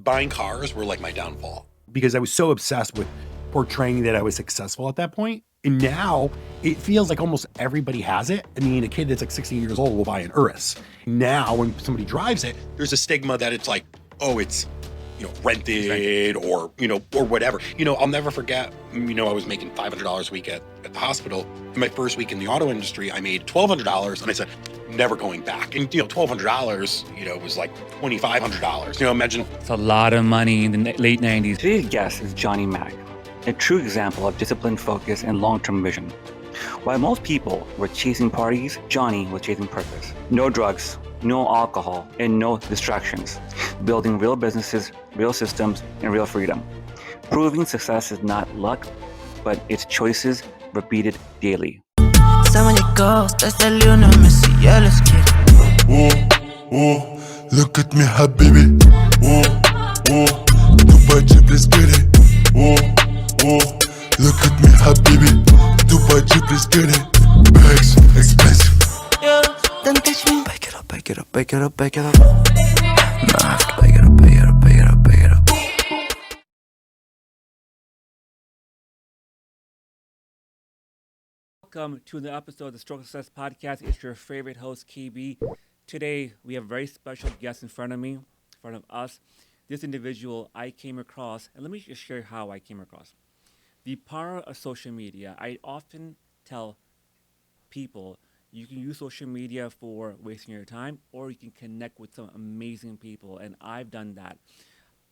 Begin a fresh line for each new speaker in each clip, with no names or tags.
buying cars were like my downfall because I was so obsessed with portraying that I was successful at that point. And now it feels like almost everybody has it. I mean, a kid that's like 16 years old will buy an Urus. Now, when somebody drives it, there's a stigma that it's like, oh, it's, rented or, or whatever. I'll never forget, I was making $500 a week at the hospital. In my first week in the auto industry, I made $1,200 and I said, never going back. And, $1,200, was like $2,500. Imagine.
It's a lot of money in the late 90s.
Today's guest is Johnny Mack, a true example of disciplined focus and long-term vision. While most people were chasing parties, Johnny was chasing purpose. No drugs, no alcohol, and no distractions. Building real businesses, real systems, and real freedom. Proving success is not luck, but it's choices repeated daily.
Look at me, habibi. Dubai Jeep, let's get it. Look at me, habibi. Dubai Jeep, let's get it. Bags, expensive.
Don't touch me.
Back it up, back it up, back it up, back it up. Nah, I have to back it up, back it up, back it up, back it up.
Welcome to the episode of the Stroke Success Podcast. It's your favorite host, KB. Today, we have a very special guest in front of us. This individual I came across, and let me just share how I came across. The power of social media. I often tell people you can use social media for wasting your time, or you can connect with some amazing people, and I've done that.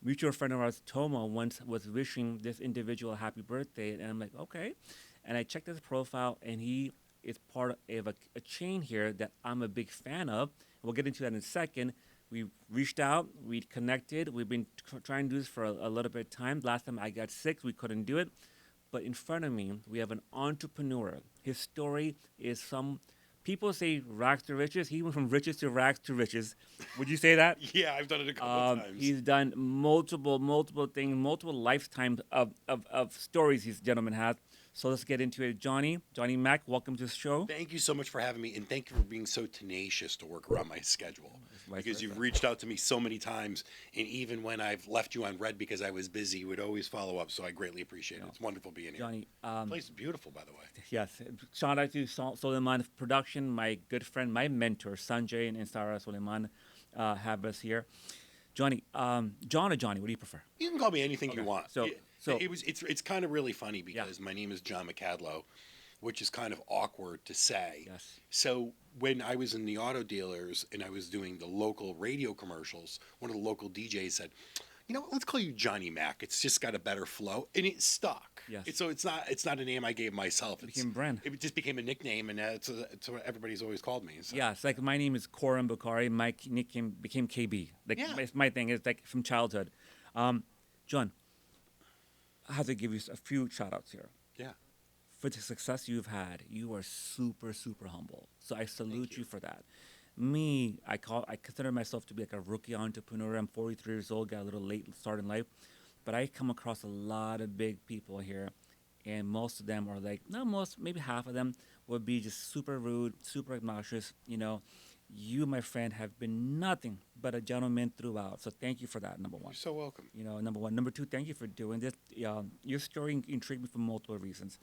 Mutual friend of ours, Tomo, once was wishing this individual a happy birthday, and I'm like, okay. And I checked his profile, and he is part of a chain here that I'm a big fan of. We'll get into that in a second. We reached out, we connected. We've been trying to do this for a little bit of time. Last time I got sick, we couldn't do it. But in front of me, we have an entrepreneur. His story is people say rags to riches. He went from riches to rags to riches. Would you say that?
Yeah, I've done it a couple times.
He's done multiple things, multiple lifetimes of stories this gentleman has. So let's get into it. Johnny Mack, welcome to the show.
Thank you so much for having me, and thank you for being so tenacious to work around my schedule. Because you've reached out to me so many times, and even when I've left you on red because I was busy, you would always follow up, so I greatly appreciate it. It's wonderful being here.
Johnny,
the place is beautiful, by the way.
Yes. Shout out to Suleiman Production, my good friend, my mentor, Sanjay and Sarah Suleiman have us here. Johnny, John or Johnny, what do you prefer?
You can call me anything you want.
So
it's kind of really funny because my name is John Mocadlo, which is kind of awkward to say.
Yes.
So when I was in the auto dealers and I was doing the local radio commercials, one of the local DJs said, let's call you Johnny Mack. It's just got a better flow, and it stuck.
Yes.
So it's not a name I gave myself.
It became a brand.
It just became a nickname, and it's what everybody's always called me. So.
Yeah, it's like my name is Koran Bukhari. My nickname became KB. My thing is like from childhood. John, I have to give you a few shout outs here.
Yeah.
For the success you've had, you are super, super humble. So I salute you for that. Me, I consider myself to be like a rookie entrepreneur. I'm 43 years old, got a little late start in life, but I come across a lot of big people here, and most of them are like, not most, maybe half of them would be just super rude, super obnoxious. You, my friend, have been nothing but a gentleman throughout. So thank you for that, number one.
You're so welcome.
Number one. Number two, thank you for doing this. Your story intrigued me for multiple reasons.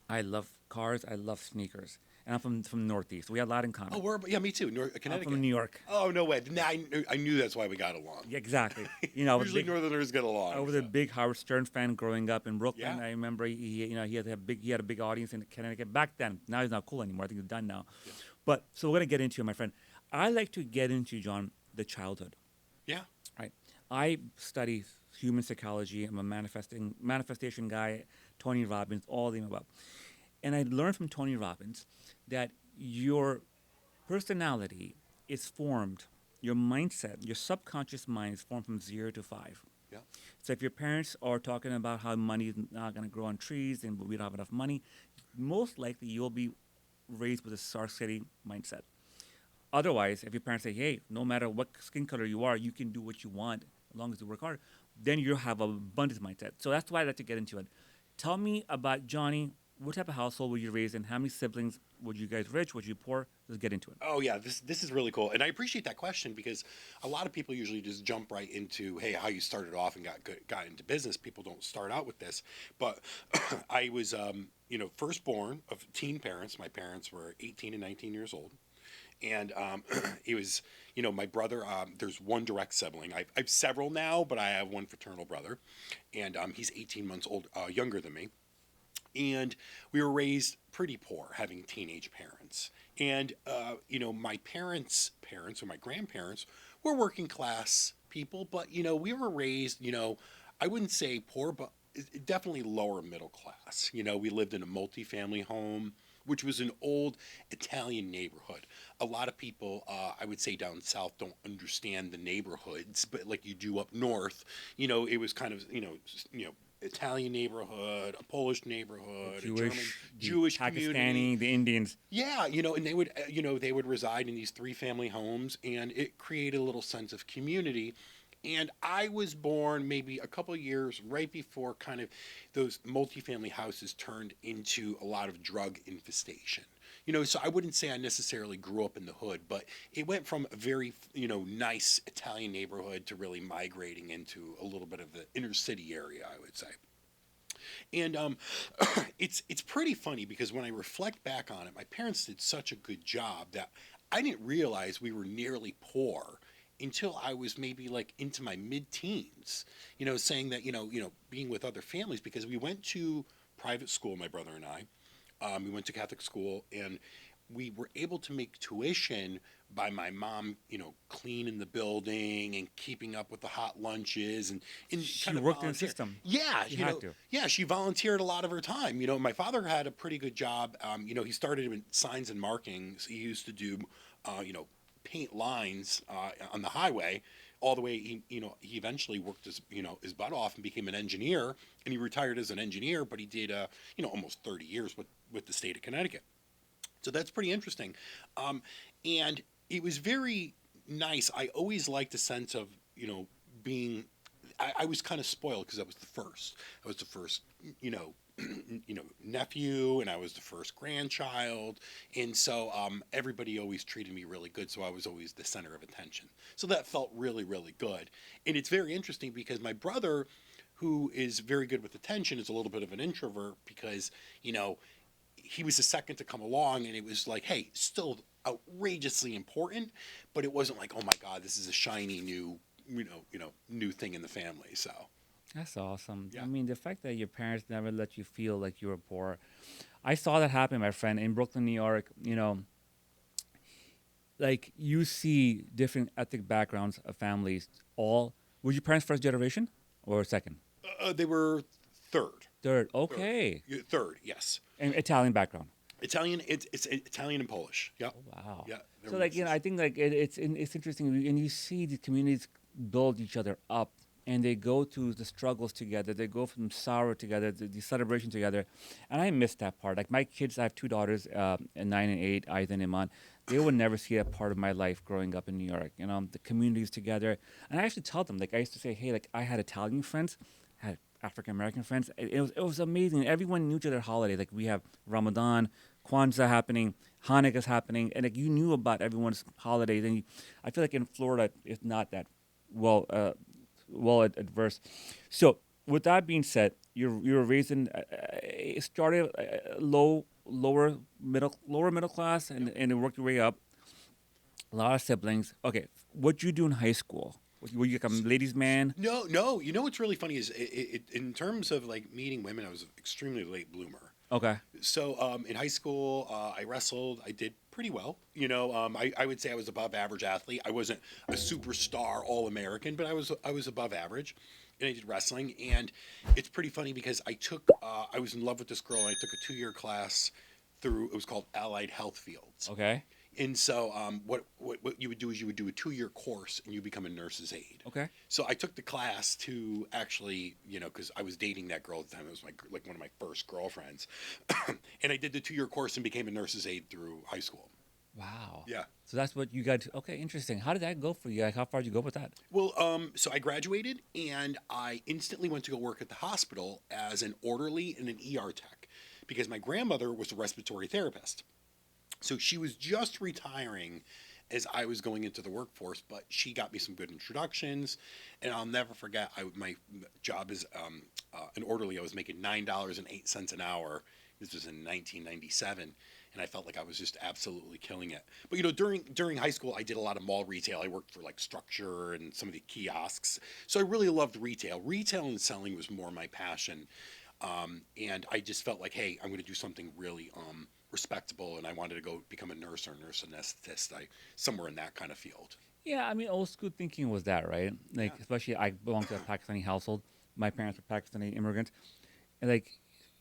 I love cars. I love sneakers. And I'm from Northeast. We have a lot in common.
Oh, me too. Connecticut.
I'm from New York.
Oh, no way. I knew that's why we got along.
Yeah, exactly.
Usually Northerners get along.
I was a big Howard Stern fan growing up in Brooklyn.
Yeah.
I remember he had a big audience in Connecticut back then. Now he's not cool anymore. I think he's done now. Yeah. But so we're gonna get into it, my friend. I like to get into, John, the childhood.
Yeah.
Right. I study human psychology. I'm a manifestation guy. Tony Robbins, all of them above. And I learned from Tony Robbins that your personality is formed, your mindset, your subconscious mind is formed from 0 to 5.
Yeah.
So if your parents are talking about how money is not going to grow on trees and we don't have enough money, most likely you'll be raised with a scarcity mindset. Otherwise, if your parents say, hey, no matter what skin color you are, you can do what you want as long as you work hard, then you'll have an abundance mindset. So that's why I like to get into it. Tell me about Johnny. what type of household were you raised in? How many siblings? Were you guys rich? Were you poor? Let's get into it.
Oh yeah, this is really cool, and I appreciate that question because a lot of people usually just jump right into, hey, how you started off and got into business. People don't start out with this, but I was firstborn of teen parents. My parents were 18 and 19 years old, and it was my brother. There's one direct sibling. I've several now, but I have one fraternal brother, and he's 18 months younger than me. And we were raised pretty poor, having teenage parents. And my parents' parents or my grandparents were working class people, but we were raised, I wouldn't say poor, but definitely lower middle class. We lived in a multifamily home, which was an old Italian neighborhood. A lot of people, I would say down south, don't understand the neighborhoods, but like you do up north, it was kind of, Italian neighborhood, a Polish neighborhood,
Jewish,
a German, Jewish
Pakistani,
community.
the Indians.
Yeah, and they would reside in these 3-family homes, and it created a little sense of community. And I was born maybe a couple of years right before kind of those multifamily houses turned into a lot of drug infestation. So I wouldn't say I necessarily grew up in the hood, but it went from a very, nice Italian neighborhood to really migrating into a little bit of the inner city area, I would say. And it's pretty funny because when I reflect back on it, my parents did such a good job that I didn't realize we were nearly poor until I was maybe like into my mid-teens, saying that, being with other families, because we went to private school, my brother and I. We went to Catholic school, and we were able to make tuition by my mom, cleaning the building and keeping up with the hot lunches and
She
kind of
worked in the
volunteer.
system.
Yeah,
She had to.
yeah, she volunteered a lot of her time. My father had a pretty good job. He started in signs and markings. He used to do, paint lines on the highway. All the way, he eventually worked his butt off and became an engineer, and he retired as an engineer. But he did, almost 30 years with the state of Connecticut. So that's pretty interesting, and it was very nice. I always liked the sense of being. I was kind of spoiled because I was the first. I was the first, nephew, and I was the first grandchild, and so everybody always treated me really good. So I was always the center of attention. So that felt really, really good. And it's very interesting because my brother, who is very good with attention, is a little bit of an introvert because he was the second to come along, and it was like, hey, still outrageously important, but it wasn't like, oh my God, this is a shiny new new thing in the family. So
That's awesome.
Yeah.
I mean, the fact that your parents never let you feel like you were poor. I saw that happen, my friend, in Brooklyn, New York. Like you see different ethnic backgrounds of families. Were your parents first generation or second?
they were third.
Third. Okay.
Third, yes.
And Italian background.
Italian. It's Italian and Polish. Yeah.
Wow.
Yeah.
So I think like it's interesting, and you see the communities build each other up, and they go through the struggles together. They go from sorrow together, the celebration together, and I miss that part. Like my kids, I have two daughters, 9 and 8, Aida and Iman. They would never see that part of my life growing up in New York. The communities together, and I actually tell them, like I used to say, hey, like I had Italian friends, had African American friends. It was amazing. Everyone knew each other holidays. Like we have Ramadan, Kwanzaa happening, Hanukkah's happening, and like you knew about everyone's holidays. And I feel like in Florida, it's not that well adverse. So with that being said, you were raised in started lower middle class, and worked your way up. A lot of siblings. Okay, what'd you do in high school? Were you like a ladies' man?
No. You know what's really funny is in terms of like meeting women, I was an extremely late bloomer.
Okay.
So in high school, I wrestled. I did pretty well. I would say I was above average athlete. I wasn't a superstar All-American, but I was above average. And I did wrestling. And it's pretty funny because I was in love with this girl, and I took a 2-year class through, it was called Allied Health Fields.
Okay.
And so what you would do is you would do a 2-year course and you become a nurse's aide.
Okay.
So I took the class to actually, because I was dating that girl at the time. It was one of my first girlfriends. And I did the 2-year course and became a nurse's aide through high school.
Wow.
Yeah.
So that's what you got. Okay, interesting. How did that go for you? Like, how far did you go with that?
Well, so I graduated and I instantly went to go work at the hospital as an orderly and an ER tech. because my grandmother was a respiratory therapist. So she was just retiring as I was going into the workforce, but she got me some good introductions. And I'll never forget, my job as an orderly, I was making $9.08 an hour. This was in 1997. And I felt like I was just absolutely killing it. But, during high school, I did a lot of mall retail. I worked for like Structure and some of the kiosks. So I really loved retail. Retail and selling was more my passion. And I just felt like, hey, I'm going to do something really respectable, and I wanted to go become a nurse or a nurse anesthetist, somewhere in that kind of field.
Yeah, I mean, old school thinking was that, right? Like, especially I belong to a Pakistani household. My parents were Pakistani immigrants. And like,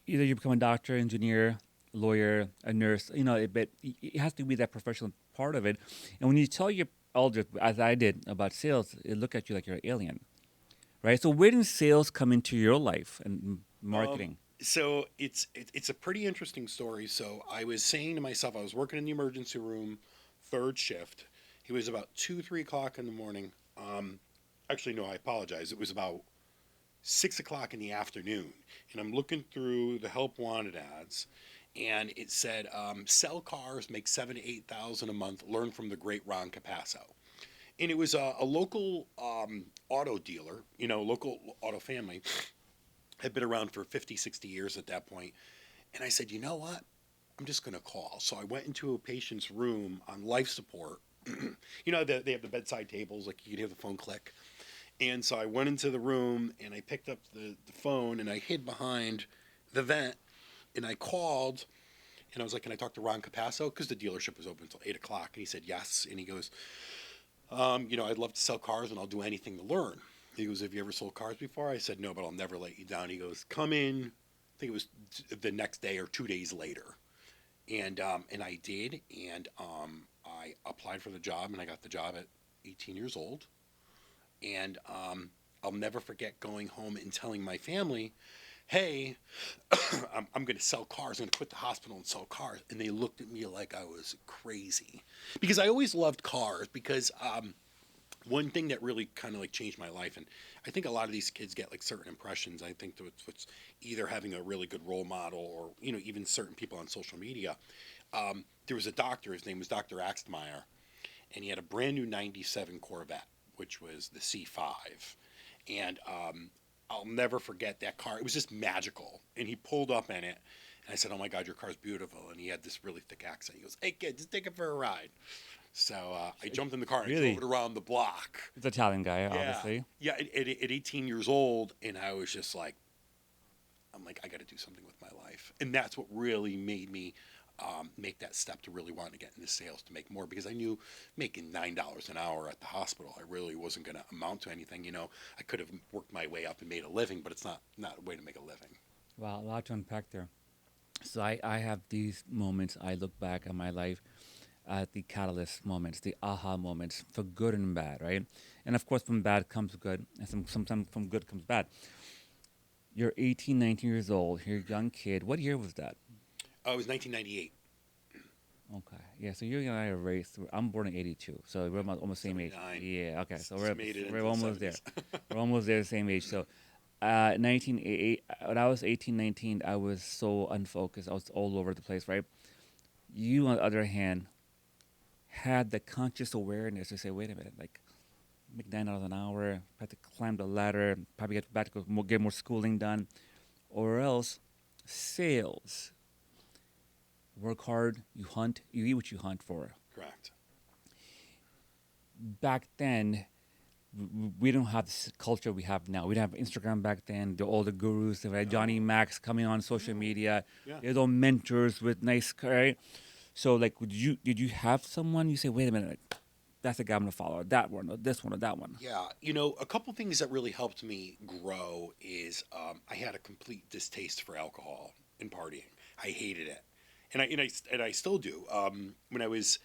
either you become a doctor, engineer, lawyer, a nurse, but it has to be that professional part of it. And when you tell your elders, as I did, about sales, they look at you like you're an alien, right? So where did sales come into your life and marketing?
So it's a pretty interesting story. So I was saying to myself, I was working in the emergency room, third shift. It was about 2-3 o'clock in the morning. Actually, no, I apologize. It was about 6 o'clock in the afternoon, and I'm looking through the help wanted ads, and it said, "Sell cars, make 7,000 to 8,000 a month. Learn from the great Ron Capasso." And it was a local auto dealer, local auto family. Had been around for 50, 60 years at that point. And I said, you know what? I'm just going to call. So I went into a patient's room on life support. They have the bedside tables, like you can hear the phone click. And so I went into the room and I picked up the phone and I hid behind the vent and I called and I was like, can I talk to Ron Capasso? Because the dealership was open until 8 o'clock. And he said, yes. And he goes, I'd love to sell cars and I'll do anything to learn. He goes, have you ever sold cars before? I said, no, but I'll never let you down. He goes, come in. I think it was the next day or 2 days later. And I did. And I applied for the job and I got the job at 18 years old. And I'll never forget going home and telling my family, hey, I'm going to sell cars. I'm going to quit the hospital and sell cars. And they looked at me like I was crazy because I always loved cars because one thing that really kind of like changed my life, and I think a lot of these kids get like certain impressions. I think it's either having a really good role model or, even certain people on social media. There was a doctor, his name was Dr. Axtmeyer, and he had a brand new 97 Corvette, which was the C5. And I'll never forget that car. It was just magical. And he pulled up in it. And I said, oh my God, your car's beautiful. And he had this really thick accent. He goes, hey kid, just take it for a ride. So I jumped in the car and drove it around the block.
It's an Italian guy, obviously.
Yeah, at 18 years old. And I was just like, I got to do something with my life. And that's what really made me make that step to really want to get into sales, to make more, because I knew making $9 an hour at the hospital, I really wasn't going to amount to anything. I could have worked my way up and made a living, but it's not a way to make a living.
Wow, a lot to unpack there. So I have these moments, I look back at my life at the catalyst moments, the aha moments, for good and bad, right? And of course, from bad comes good, and sometimes from good comes bad. You're 18, 19 years old, you're a young kid. What year was that?
It was 1998.
Okay, yeah, so you and I are raised. I'm born in 82, so we're almost the same age. Yeah, okay, so we're almost there. We're almost there, the same age. So 1988, when I was 18, 19, I was so unfocused. I was all over the place, right? You, on the other hand, had the conscious awareness to say, wait a minute, like, make $9 an hour, have to climb the ladder, probably get back to get more schooling done, or else sales. Work hard, you hunt, you eat what you hunt for.
Correct.
Back then, we don't have this culture we have now. We didn't have Instagram back then. All the gurus, right? Johnny Mack's coming on social media.
Yeah.
There's all mentors with nice, right? So, like, did you have someone you say, wait a minute, that's the guy I'm gonna follow, that one, or this one, or that one?
Yeah, a couple things that really helped me grow is I had a complete distaste for alcohol and partying. I hated it, and I still do. When I was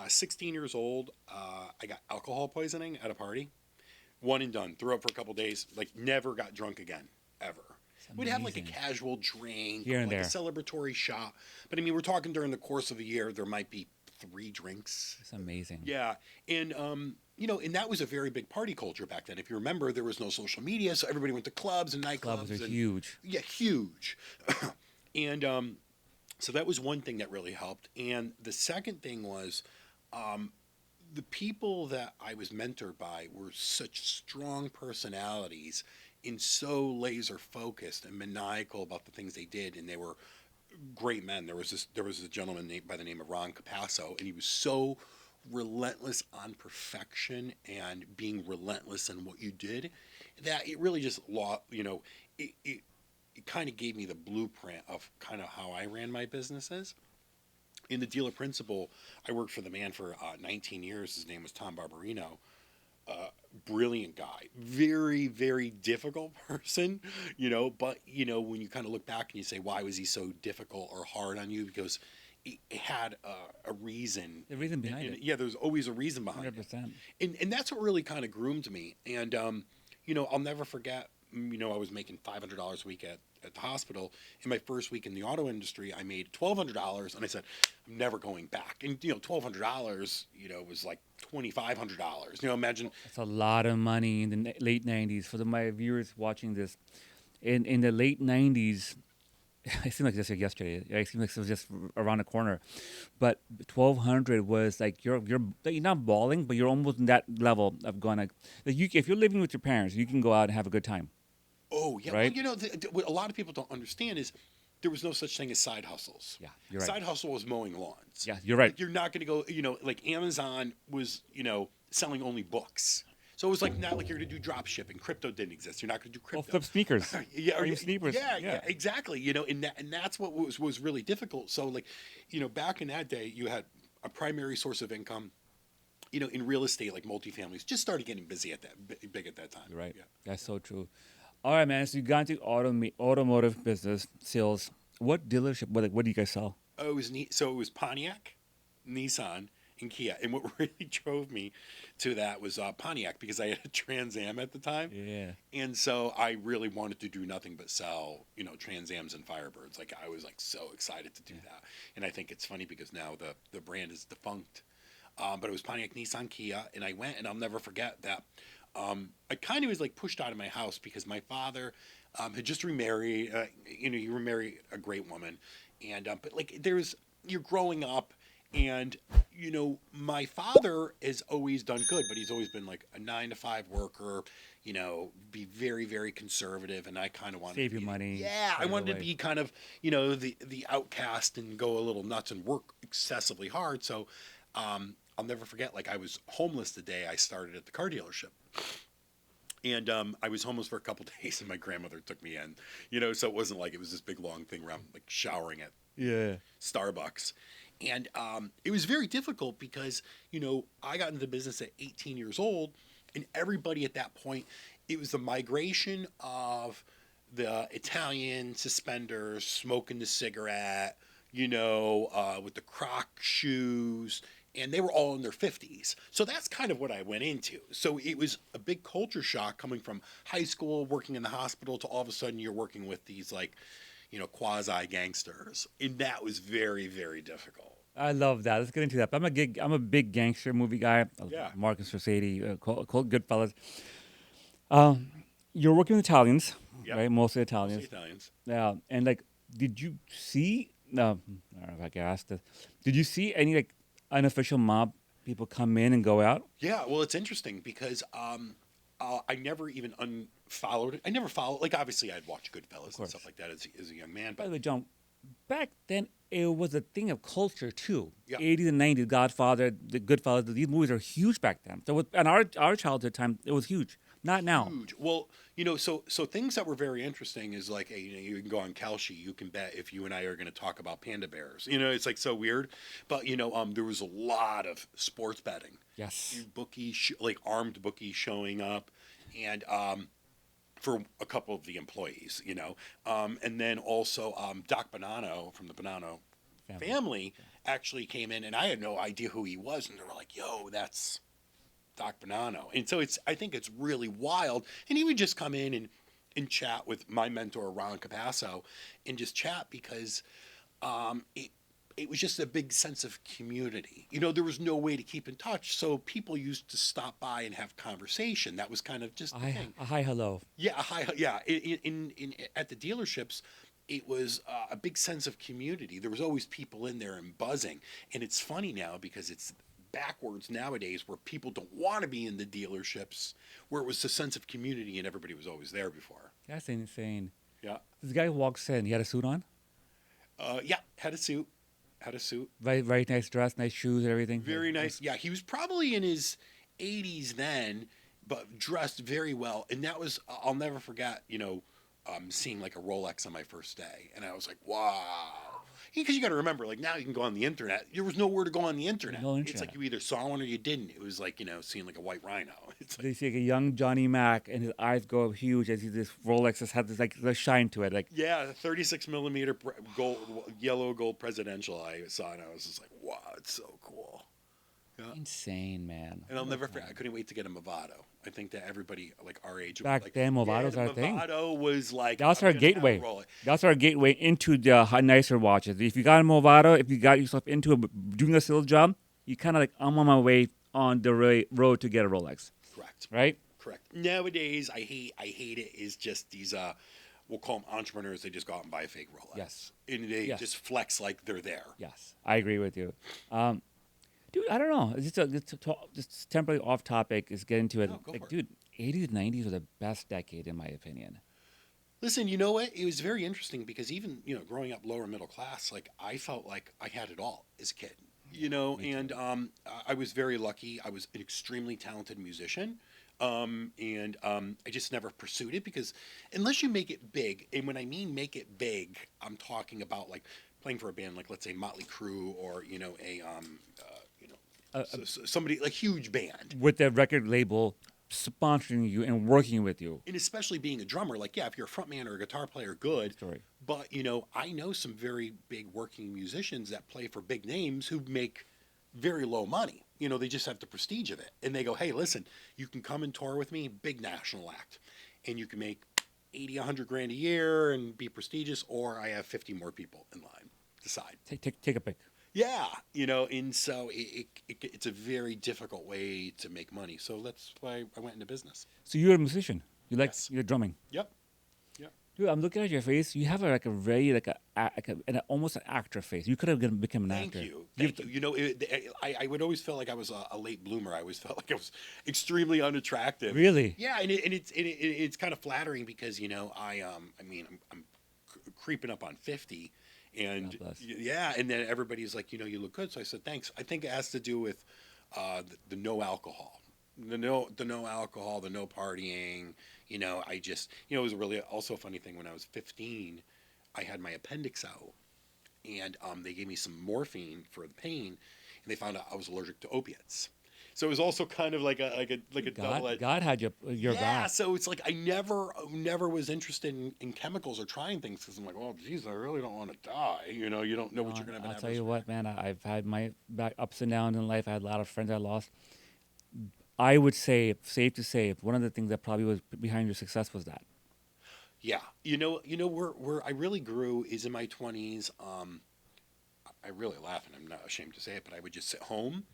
16 years old, I got alcohol poisoning at a party. One and done. Threw up for a couple days. Like, never got drunk again, ever. We'd have like a casual drink,
here and
like
there,
a celebratory shot. But I mean, we're talking during the course of a year, there might be 3 drinks.
It's amazing.
Yeah, and and that was a very big party culture back then. If you remember, there was no social media, so everybody went to clubs and nightclubs.
Clubs are huge.
Yeah, huge. And so that was one thing that really helped. And the second thing was the people that I was mentored by were such strong personalities and so laser focused and maniacal about the things they did. And they were great men. There was a gentleman by the name of Ron Capasso, and he was so relentless on perfection and being relentless in what you did that it really just it kind of gave me the blueprint of kind of how I ran my businesses. In the dealer principal, I worked for the man for 19 years. His name was Tom Barbarino. Brilliant guy, very, very difficult person, but when you kind of look back and you say, why was he so difficult or hard on you? Because it had a reason.
The reason behind it.
Yeah, there's always a reason behind
100%.
it. And that's what really kind of groomed me. And, I'll never forget, I was making $500 a week at the hospital. In my first week in the auto industry, I made $1,200, and I said, I'm never going back. And, $1,200, was like $2,500. Imagine.
That's a lot of money in the late 90s. For my viewers watching this, in the late 90s, it seemed like just like yesterday. It seemed like it was just around the corner. But 1,200 was like you're not balling, but you're almost in that level of going like if you're living with your parents, you can go out and have a good time.
Oh, yeah.
Right?
Well, what a lot of people don't understand is there was no such thing as side hustles.
Yeah, you're right.
Side hustle was mowing lawns.
Yeah, you're right.
Like, you're not going to go, like Amazon was, selling only books. So it was like not like you're going to do drop shipping. Crypto didn't exist. You're not going to do
Well,
crypto.
flip sneakers.
Yeah,
Or sneakers.
Yeah, exactly. And that's what was really difficult. So like, back in that day, you had a primary source of income. In real estate, like multifamilies, just started getting busy big at that time.
You're right.
Yeah.
That's so true. All right, man. So you got into automotive business sales. What dealership? What do you guys sell?
Oh, it was neat. So it was Pontiac, Nissan, and Kia. And what really drove me to that was Pontiac, because I had a Trans Am at the time.
Yeah.
And so I really wanted to do nothing but sell, Trans Ams and Firebirds. Like I was like so excited to do that. And I think it's funny because now the brand is defunct. But it was Pontiac, Nissan, Kia, and I went, and I'll never forget that. I kind of was like pushed out of my house because my father had just remarried. You remarry a great woman, and but like you're growing up, and my father has always done good, but he's always been like a 9-to-5 worker. Be very, very conservative, and I kind of wanted
Save
to
your money.
Yeah, I
right
wanted
away.
to be kind of the outcast and go a little nuts and work excessively hard. So. I'll never forget, like I was homeless the day I started at the car dealership. And I was homeless for a couple days, and my grandmother took me in, so it wasn't like it was this big long thing where I'm like showering at Starbucks. And it was very difficult because, I got into the business at 18 years old, and everybody at that point, it was the migration of the Italian suspenders, smoking the cigarette, with the Croc shoes, and they were all in their 50s. So that's kind of what I went into. So it was a big culture shock coming from high school, working in the hospital, to all of a sudden you're working with these like, quasi gangsters. And that was very, very difficult.
I love that. Let's get into that. I'm a big gangster movie guy.
Yeah.
Marcus Scorsese, called Goodfellas. You're working with Italians,
Yep.
right? Mostly Italians.
Mostly Italians.
Yeah, and like, did you see? No, I don't know if I can ask this. Did you see any like unofficial mob people come in and go out?
Yeah, well, it's interesting because I never even unfollowed it. I never followed. Like, obviously, I'd watch Goodfellas and stuff like that as a young man.
By
But
the way, John, back then it was a thing of culture too.
Yeah.
80s and 90s, Godfather, the Goodfellas, these movies are huge back then. So in our childhood time, it was huge. Not now.
huge. Well, so things that were very interesting is like, you can go on Kalshi. You can bet if you and I are going to talk about panda bears. It's like so weird. But there was a lot of sports betting.
Yes.
Bookies, like armed bookies showing up, and for a couple of the employees, and then also Doc Bonanno from the Bonanno family actually came in, and I had no idea who he was, and they were like, "Yo, that's Doc Bonanno." And so I think it's really wild, and he would just come in and chat with my mentor Ron Capasso, and just chat because it was just a big sense of community. There was no way to keep in touch, so people used to stop by and have conversation. That was kind of just the thing.
A hi, hello.
Yeah, hi, yeah. In at the dealerships, it was a big sense of community. There was always people in there and buzzing. And it's funny now because it's backwards nowadays where people don't want to be in the dealerships, where it was a sense of community and everybody was always there before.
That's insane.
Yeah.
This guy walks in. He had a suit on.
Yeah, had a suit. Had a suit.
Very, very nice dress, nice shoes, and everything.
Very nice. Yeah, he was probably in his 80s then, but dressed very well. And that was, I'll never forget, seeing like a Rolex on my first day. And I was like, wow. Because you got to remember, like now you can go on the internet. There was nowhere to go on the internet.
No
It's
internet.
like you either saw one or you didn't. It was like, seeing like a white rhino. It's like,
They see like a young Johnny Mack, and his eyes go up huge as he this Rolex has had this like the shine to it. Like
yeah, 36 millimeter gold, yellow gold presidential I saw, and I was just like, wow, it's so cool. Yeah.
insane, man.
And I'll never forget, I couldn't wait to get a Movado. I think that everybody like our age
Back
like,
then, Movados
yeah,
are a thing.
Movado was like
That's
I'm
our
gonna have a
gateway.
Rolex.
That's our gateway into the nicer watches. If you got a Movado, if you got yourself into doing a sales job, you kind of like, I'm on my way on the road to get a Rolex,
Correct.
right?
Correct. Nowadays, I hate it. Is just these we'll call them entrepreneurs. They just go out and buy a fake Rolex.
Yes.
And they
Yes.
just flex like they're there.
Yes, I agree with you. Dude, I don't know. Just temporarily off topic is getting to it.
No, go
Like,
for it.
dude, 80s, 90s were the best decade, in my opinion.
Listen, you know what? It was very interesting because even growing up lower middle class, like I felt like I had it all as a kid. And I was very lucky. I was an extremely talented musician. I just never pursued it because unless you make it big, and when I mean make it big, I'm talking about like playing for a band like let's say Motley Crue or somebody like huge band.
With the record label sponsoring you and working with you.
And especially being a drummer, like yeah, if you're a front man or a guitar player, good.
Story.
But I know some very big working musicians that play for big names who make very low money. They just have the prestige of it. And they go, hey, listen, you can come and tour with me, big national act. And you can make 80, 100 grand a year and be prestigious, or I have 50 more people in line. Decide.
Take a pick.
Yeah, and so it's a very difficult way to make money. So that's why I went into business.
So you're a musician. You like
Yes.
you're drumming.
Yep.
Dude, I'm looking at your face. You have a very almost an actor face. You could have become an
Thank
actor.
you. Thank you. I would always feel like I was a late bloomer. I always felt like I was extremely unattractive.
Really?
Yeah, and it's kind of flattering because I'm creeping up on 50, and
God bless.
yeah, and then everybody's like, you look good. So I said thanks. I think it has to do with the no alcohol, the no alcohol, the no partying. I just it was really also a funny thing when I was 15. I had my appendix out, and they gave me some morphine for the pain, and they found out I was allergic to opiates. So it was also kind of like a double-edged.
God had your
Yeah,
back.
so it's like I never was interested in chemicals or trying things because I'm like, well, geez, I really don't want to die. You don't know what you're gonna have.
I'll tell you what, man. I've had my back ups and downs in life. I had a lot of friends I lost. I would say, safe to say, one of the things that probably was behind your success was that.
Yeah, where I really grew is in my 20s. I really laugh, and I'm not ashamed to say it, but I would just sit home,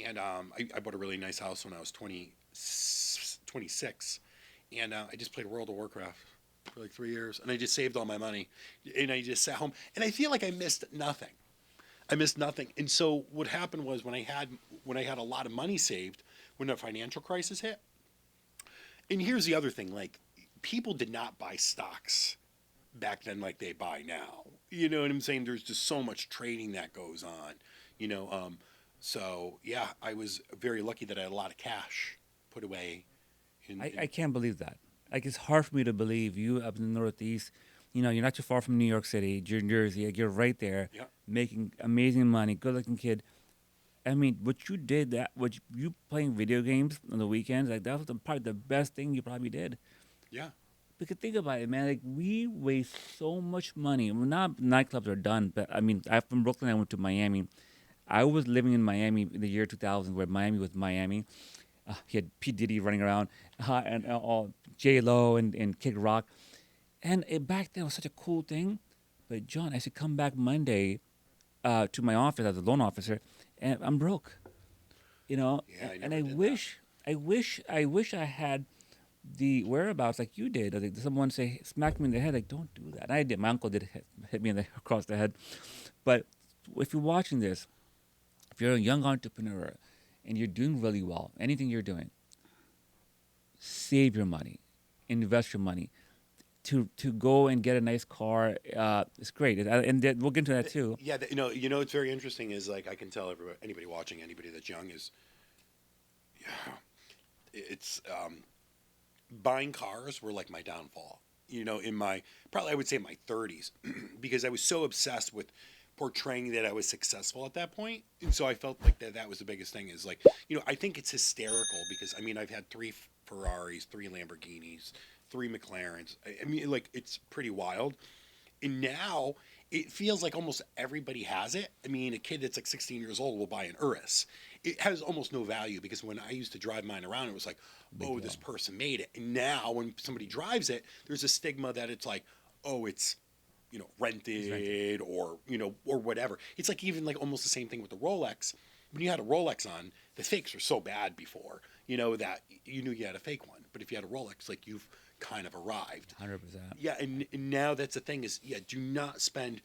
and I bought a really nice house when I was 26, and I just played World of Warcraft for like 3 years, and I just saved all my money, and I just sat home, and I feel like I missed nothing. And so what happened was when I had a lot of money saved, when the financial crisis hit, and here's the other thing, like people did not buy stocks back then like they buy now. You know what I'm saying? There's just so much trading that goes on, so yeah, I was very lucky that I had a lot of cash put away.
I can't believe that. Like, it's hard for me to believe you up in the Northeast. You're not too far from New York City, Jersey. Like, you're right there,
Yeah.
making amazing money, good-looking kid. I mean, what you did, you playing video games on the weekends, like that was probably the best thing you probably did.
Yeah.
Because think about it, man. Like, we waste so much money. Well, not nightclubs are done, but I mean, I'm from Brooklyn. I went to Miami. I was living in Miami in the year 2000, where Miami was Miami. He had P. Diddy running around, and all J. Lo and Kid Rock, and back then it was such a cool thing. But John, I should come back Monday to my office as a loan officer, and I'm broke.
Yeah, I
and
never
I
did
wish I had the whereabouts like you did. Like someone say smack me in the head, like don't do that. And I did. My uncle did hit me across the head. But if you're watching this, if you're a young entrepreneur and you're doing really well, anything you're doing, save your money, invest your money. To go and get a nice car, it's great, we'll get into that too.
Yeah, it's very interesting is like I can tell everybody, anybody watching, anybody that's young is, yeah, it's buying cars were like my downfall. In my probably I would say my 30s, because I was so obsessed with portraying that I was successful at that point, and so I felt like that was the biggest thing. Is like I think it's hysterical because I mean I've had 3 Ferraris, 3 Lamborghinis, 3 McLarens. I mean like it's pretty wild. And now it feels like almost everybody has it. I mean, a kid that's like 16 years old will buy an Urus. It has almost no value because when I used to drive mine around, it was like, oh, this person made it. And now when somebody drives it, there's a stigma that it's like, oh, it's rented or or whatever. It's like even like almost the same thing with the Rolex. When you had a Rolex on, the fakes were so bad before, that you knew you had a fake one. But if you had a Rolex, like you've kind of arrived.
100%.
Yeah, and now that's the thing is, do not spend.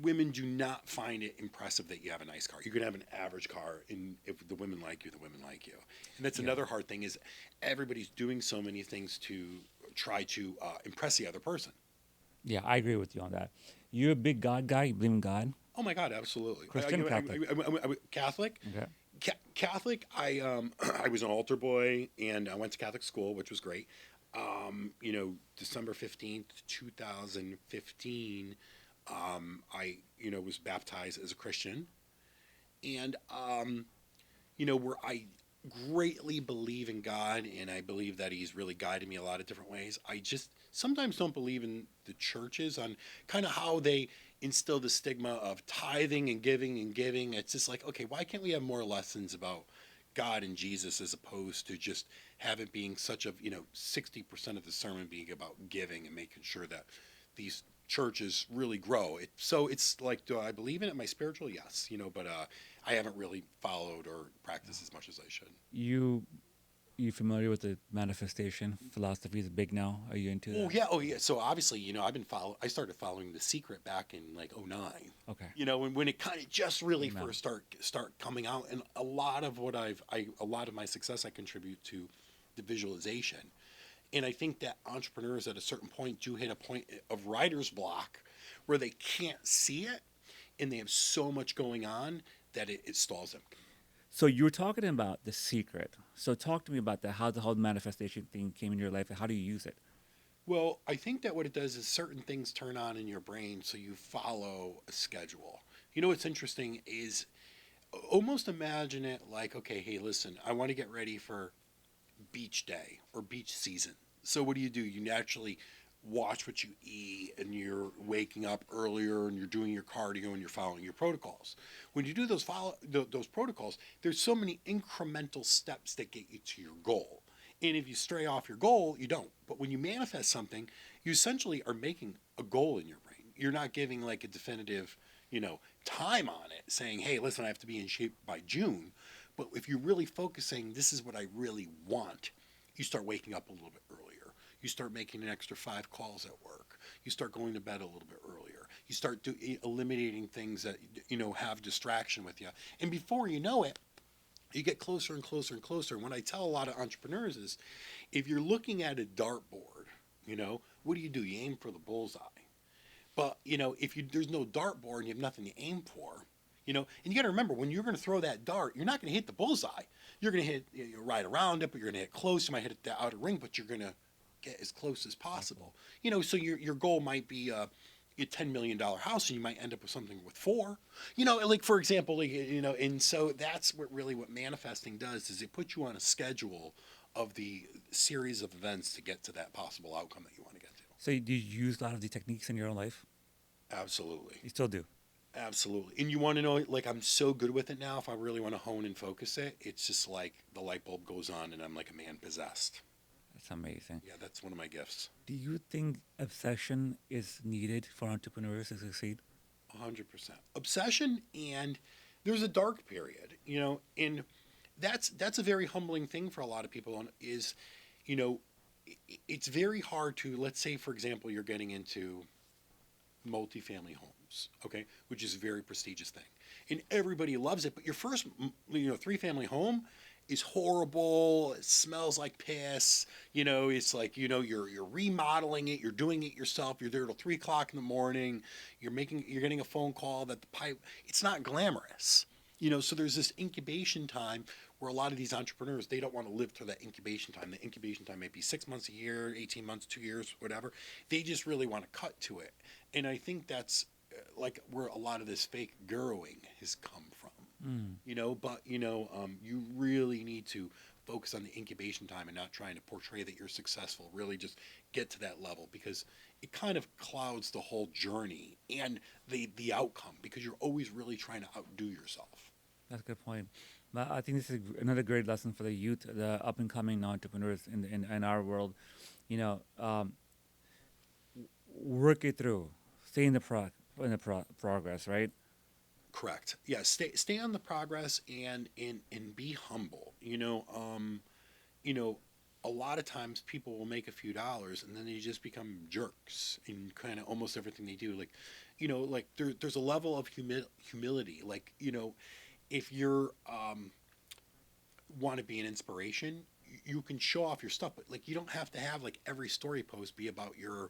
Women do not find it impressive that you have a nice car. You're gonna have an average car, and if the women like you, the women like you. And that's another hard thing is everybody's doing so many things to try to impress the other person.
Yeah, I agree with you on that. You're a big God guy. You believe in God?
Oh my God, absolutely.
Christian or Catholic?
Catholic.
Okay.
Catholic. I I was an altar boy, and I went to Catholic school, which was great. December 15th, 2015, I was baptized as a Christian, and where I greatly believe in God, and I believe that He's really guided me a lot of different ways. I just sometimes don't believe in the churches on kind of how they instill the stigma of tithing and giving and giving. It's just like, okay, why can't we have more lessons about God and Jesus as opposed to just have it being such a 60% of the sermon being about giving and making sure that these churches really grow. So it's like, do I believe in it? Am I spiritual? Yes, but I haven't really followed or practiced as much as I should.
You familiar with the manifestation philosophy? Is big now? Are you into that?
Oh yeah. So obviously, I started following The Secret back in like '09.
Okay.
When it kind of just really
Amen.
first start coming out, and a lot of what a lot of my success I contribute to the visualization. And I think that entrepreneurs at a certain point do hit a point of writer's block where they can't see it, and they have so much going on that it stalls them.
So you were talking about The Secret. So talk to me about that. How the whole manifestation thing came in your life, and how do you use it?
Well, I think that what it does is certain things turn on in your brain, so you follow a schedule. What's interesting is almost imagine it like, okay, hey, listen, I want to get ready for beach day or beach season. So what do? You naturally watch what you eat, and you're waking up earlier, and you're doing your cardio, and you're following your protocols. When you do those protocols, there's so many incremental steps that get you to your goal. And if you stray off your goal, you don't. But when you manifest something, you essentially are making a goal in your brain. You're not giving like a definitive, time on it, saying, hey, listen, I have to be in shape by June. But if you're really focusing, this is what I really want, you start waking up a little bit earlier. You start making an extra 5 calls at work. You start going to bed a little bit earlier. You start eliminating things that, have distraction with you. And before you know it, you get closer and closer and closer. And what I tell a lot of entrepreneurs is, if you're looking at a dartboard, what do? You aim for the bullseye. But, if there's no dartboard and you have nothing to aim for, and you got to remember, when you're going to throw that dart, you're not going to hit the bullseye. You're going to hit right around it, but you're going to hit close. You might hit the outer ring, but you're going to get as close as possible. So your goal might be a $10 million house, and you might end up with something with 4. Like for example, and so that's what manifesting does, is it puts you on a schedule of the series of events to get to that possible outcome that you want to get to.
So do you use a lot of the techniques in your own life?
Absolutely.
You still do?
Absolutely. And you want to know, like, I'm so good with it now, if I really want to hone and focus it, it's just like the light bulb goes on and I'm like a man possessed.
That's amazing.
Yeah, that's one of my gifts.
Do you think obsession is needed for entrepreneurs to succeed?
100%. Obsession, and there's a dark period, and that's a very humbling thing for a lot of people, is, it's very hard to, let's say, for example, you're getting into multifamily homes, okay, which is a very prestigious thing, and everybody loves it. But your first, 3-family home is horrible. It smells like piss. It's like you're remodeling it. You're doing it yourself. You're there till 3 o'clock in the morning. You're getting a phone call that the pipe. It's not glamorous. So there's this incubation time where a lot of these entrepreneurs, they don't want to live through that incubation time. The incubation time may be 6 months, a year, 18 months, 2 years, whatever. They just really want to cut to it. And I think that's like where a lot of this fake guruing has come from. But you really need to focus on the incubation time and not trying to portray that you're successful. Really just get to that level, because it kind of clouds the whole journey and the outcome, because you're always really trying to outdo yourself.
That's a good point. But I think this is another great lesson for the youth, the up and coming entrepreneurs in our world. Work it through, stay in the progress, right?
Correct. Yeah. Stay on the progress and be humble. A lot of times people will make a few dollars and then they just become jerks in kind of almost everything they do. Like, there's a level of humility. Like, if you're want to be an inspiration, you can show off your stuff, but like, you don't have to have like every story post be about your,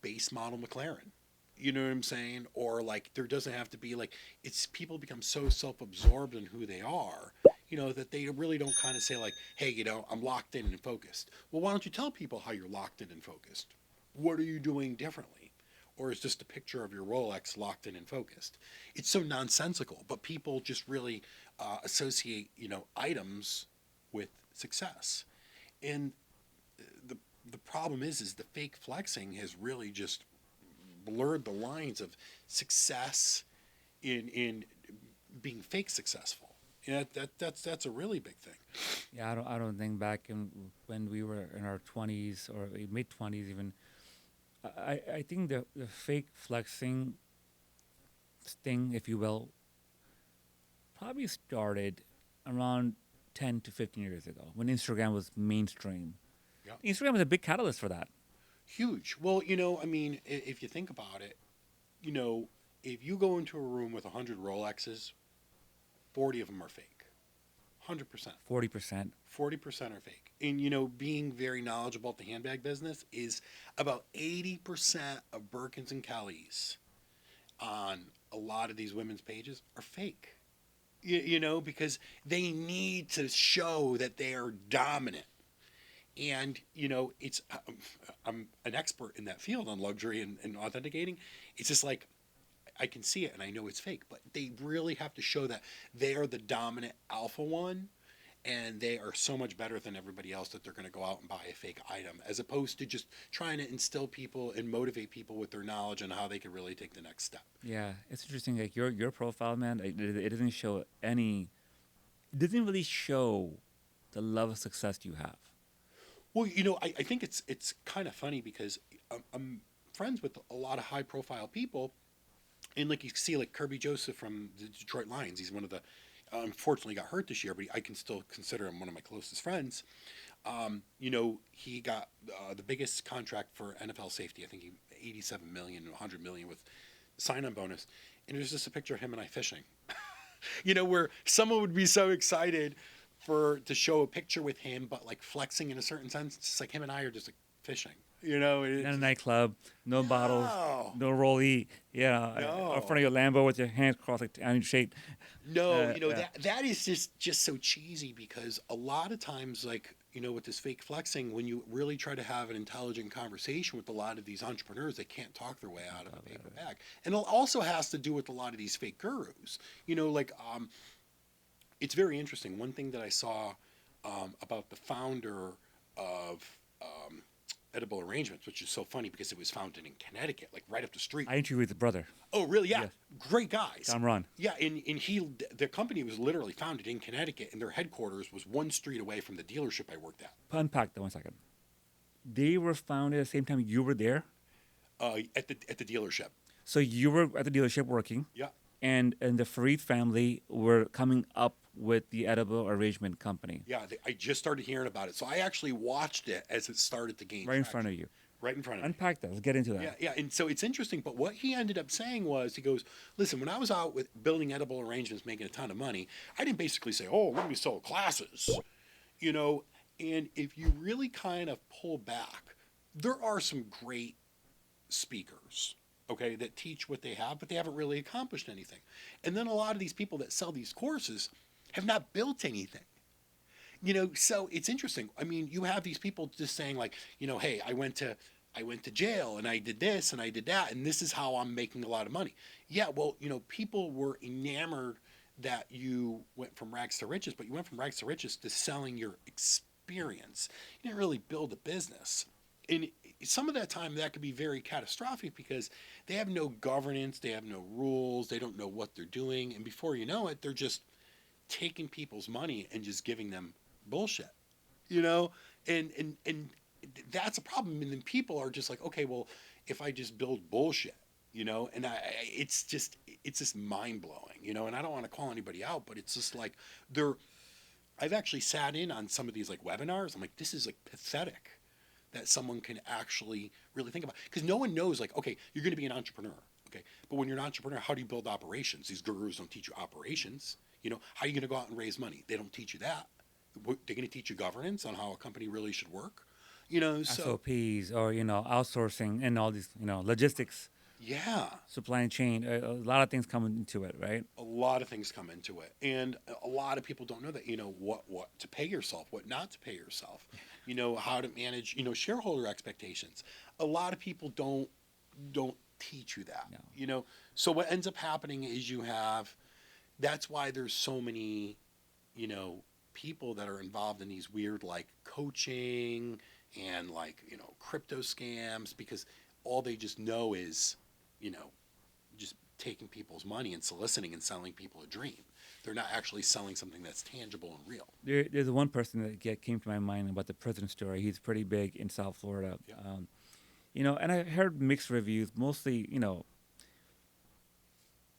base model McLaren. You know what I'm saying? Or like, there doesn't have to be like, it's people become so self-absorbed in who they are, that they really don't kind of say like, hey, I'm locked in and focused. Well, why don't you tell people how you're locked in and focused? What are you doing differently? Or is just a picture of your Rolex locked in and focused? It's so nonsensical, but people just really associate, items with success. And the problem is the fake flexing has really just blurred the lines of success in being fake successful. That's a really big thing.
Yeah, I don't think back when we were in our 20s or mid 20s even. I think the fake flexing thing, if you will, probably started around 10 to 15 years ago when Instagram was mainstream.
Yep.
Instagram was a big catalyst for that.
Huge. Well, if you think about it, if you go into a room with 100 Rolexes, 40 of them are fake. 100%.
40%.
40% are fake. And, being very knowledgeable at the handbag business is about 80% of Birkins and Kellys on a lot of these women's pages are fake. Because they need to show that they are dominant. And, I'm an expert in that field on luxury and authenticating. It's just like, I can see it and I know it's fake, but they really have to show that they are the dominant alpha one and they are so much better than everybody else that they're going to go out and buy a fake item, as opposed to just trying to instill people and motivate people with their knowledge on how they can really take the next step.
Yeah, it's interesting. Like your profile, man, it doesn't show it doesn't really show the level of success you have.
Well, I think it's kind of funny because I'm friends with a lot of high profile people. And like you see, like Kirby Joseph from the Detroit Lions, he's one of the, unfortunately got hurt this year, but I can still consider him one of my closest friends. He got the biggest contract for NFL safety. I think he 87 million, 100 million with sign-on bonus. And there's just a picture of him and I fishing. Where someone would be so excited to show a picture with him, but like flexing in a certain sense. It's just like him and I are just like fishing.
Not a nightclub, no bottles, no rollie. Yeah,
No.
in front of your Lambo with your hands crossed like on your shape.
No, that is just so cheesy, because a lot of times, like, with this fake flexing, when you really try to have an intelligent conversation with a lot of these entrepreneurs, they can't talk their way out of a paper bag. And it also has to do with a lot of these fake gurus. It's very interesting. One thing that I saw about the founder of Edible Arrangements, which is so funny because it was founded in Connecticut, like right up the street.
I interviewed the brother.
Oh, really? Yeah.
Yes.
Great guys.
Tom Ron.
Yeah, and the company was literally founded in Connecticut, and their headquarters was one street away from the dealership I worked at.
Unpack that 1 second. They were founded at the same time you were there?
At the dealership.
So you were at the dealership working.
Yeah.
and the Farid family were coming up with the edible arrangement company
Yeah, I just started hearing about it. So I actually watched it as it started to gain
right in
traction.
front of you.
Right in front of me.
Unpack that. Let's get into that.
Yeah, yeah. And so it's interesting. But what he ended up saying was, he goes, listen, when I was out with building edible arrangements, making a ton of money, I didn't basically say, oh, let me sell classes, you know. And if you really kind of pull back, there are some great speakers, okay, that teach what they have, but they haven't really accomplished anything. And then a lot of these people that sell these courses have not built anything. You know, so it's interesting. I mean, you have these people just saying like, you know, hey, I went to jail and I did this and I did that and this is how I'm making a lot of money. Yeah, well, you know, people were enamored that you went from rags to riches, but you went from rags to riches to selling your experience. You didn't really build a business. And some of that time that could be very catastrophic because they have no governance, they have no rules, they don't know what they're doing, and before you know it, they're just taking people's money and just giving them bullshit, you know, and that's a problem. And then people are just like, okay, well, if I just build bullshit, you know, and it's just mind blowing, you know. And I don't want to call anybody out, but it's just like I've actually sat in on some of these like webinars. I'm like, this is like pathetic that someone can actually really think about, because no one knows like, okay, you're going to be an entrepreneur, okay, but when you're an entrepreneur, how do you build operations? These gurus don't teach you operations. You know, how are you going to go out and raise money? They don't teach you that. They're going to teach you governance on how a company really should work. You know, so
SOPs or outsourcing and all these logistics,
yeah,
supply chain. A lot of things come into it, right?
a lot of things come into it, and a lot of people don't know that. You know, what to pay yourself, what not to pay yourself. You know, how to manage, you know, shareholder expectations. A lot of people don't teach you that.
No.
You know, so what ends up happening is that's why there's so many, you know, people that are involved in these weird like coaching and like, you know, crypto scams, because all they just know is, you know, just taking people's money and soliciting and selling people a dream. They're not actually selling something that's tangible and real.
There's one person that came to my mind about the prison story. He's pretty big in South Florida.
Yeah.
You know, and I heard mixed reviews, mostly, you know.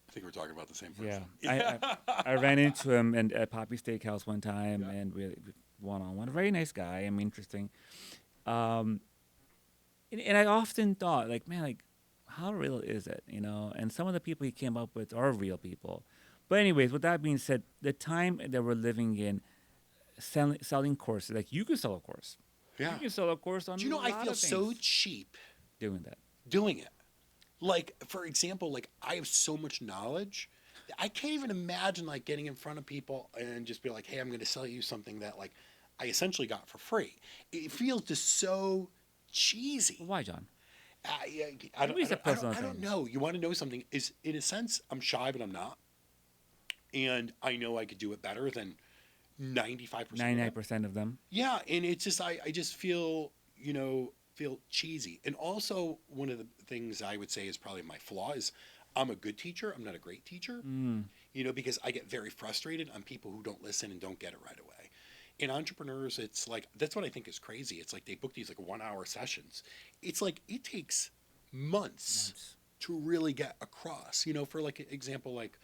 I think we're talking about the same person.
Yeah, I ran into him at Poppy Steakhouse one time,
Yeah.
and we one-on-one. Very nice guy. I mean, interesting. And I often thought, like, man, like, how real is it? You know, and some of the people he came up with are real people. But anyways, with that being said, the time that we're living in, selling courses, like you can sell a course.
Yeah.
You can sell a course on.
Do you know,
a
I
lot
feel
of
so
things
cheap
doing that.
doing it. Like, for example, like I have so much knowledge. I can't even imagine like getting in front of people and just be like, hey, I'm going to sell you something that like I essentially got for free. It feels just so cheesy.
Why, John?
I
Maybe it's a personal
don't
thing.
know. You want to know something? Is in a sense, I'm shy, but I'm not. And I know I could do it better than 95%.
99% of them.
Yeah, and it's just I just feel, you know, feel cheesy. And also one of the things I would say is probably my flaw is I'm a good teacher. I'm not a great teacher. You know, because I get very frustrated on people who don't listen and don't get it right away. In entrepreneurs, it's like that's what I think is crazy. It's like they book these like 1 hour sessions. It's like it takes months to really get across. You know, for like example, like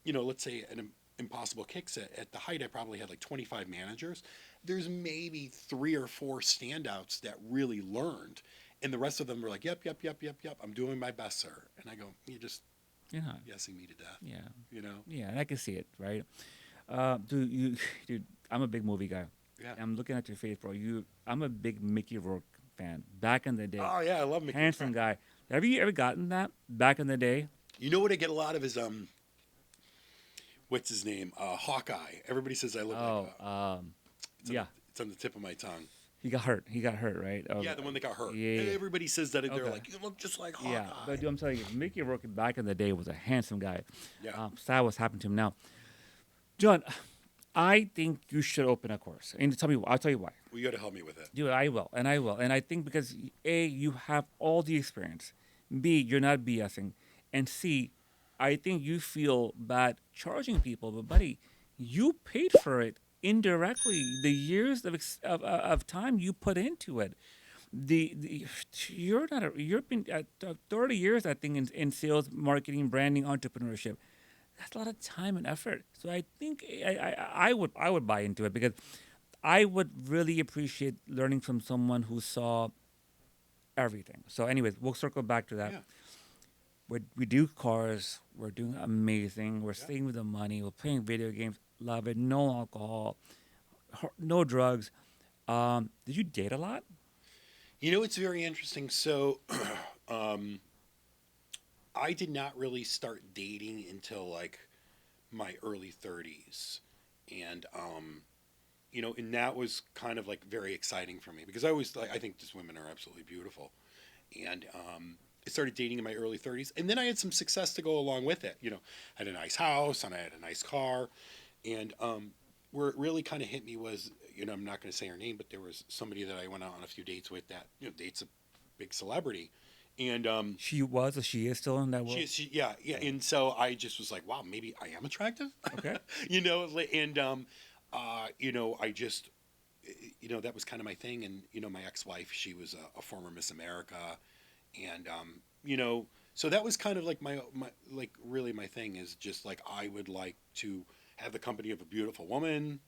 you know, let's say an Impossible Kicks at the height, I probably had like 25 managers. There's maybe 3 or 4 standouts that really learned, and the rest of them were like, yep, I'm doing my best, sir. And I go, you're just
You're not.
guessing me to death.
Yeah.
You know?
Yeah, and I can see it, right? Dude, I'm a big movie guy.
Yeah.
I'm looking at your face, bro. I'm a big Mickey Rourke fan. Back in the day,
Oh yeah, I love Mickey.
handsome guy. Have you ever gotten that back in the day?
You know what I get a lot of is what's his name? Hawkeye. Everybody says I look like
Yeah,
it's on the tip of my tongue.
he got hurt. He got hurt, right?
Yeah, the one that got hurt.
Yeah.
Everybody says that they're
Okay.
like, you look just like Hawkeye.
Yeah, but dude, I'm telling you, Mickey Rourke back in the day was a handsome guy.
Yeah.
Sad what's happened to him now. John, I think you should open a course. And I'll tell you why.
Well, you got to help me with it.
Dude, I will. And I think because A, you have all the experience. B, you're not BSing. And C, I think you feel bad charging people. But buddy, you paid for it indirectly. The years of time you put into it. the you're not a, you've been 30 years, I think, in sales, marketing, branding, entrepreneurship. That's a lot of time and effort. So I think I would buy into it because I would really appreciate learning from someone who saw everything. So, anyways, we'll circle back to that.
Yeah.
We do cars. We're doing amazing. We're staying with the money. We're playing video games. Love it. No alcohol. No drugs. Did you date a lot?
It's very interesting. So, I did not really start dating until like my early 30s. And, and that was kind of like very exciting for me because I always like, I think just women are absolutely beautiful. And, I started dating in my early 30s, and then I had some success to go along with it. I had a nice house and I had a nice car. And, where it really kind of hit me was, I'm not going to say her name, but there was somebody that I went out on a few dates with that, dates a big celebrity. And
She was or she is still in that world?
yeah. And so I just was like, wow, maybe I am attractive.
Okay.
And I just, that was kind of my thing. And my ex-wife, she was a former Miss America, and so that was kind of like my like really my thing is just like I would like to have the company of a beautiful woman.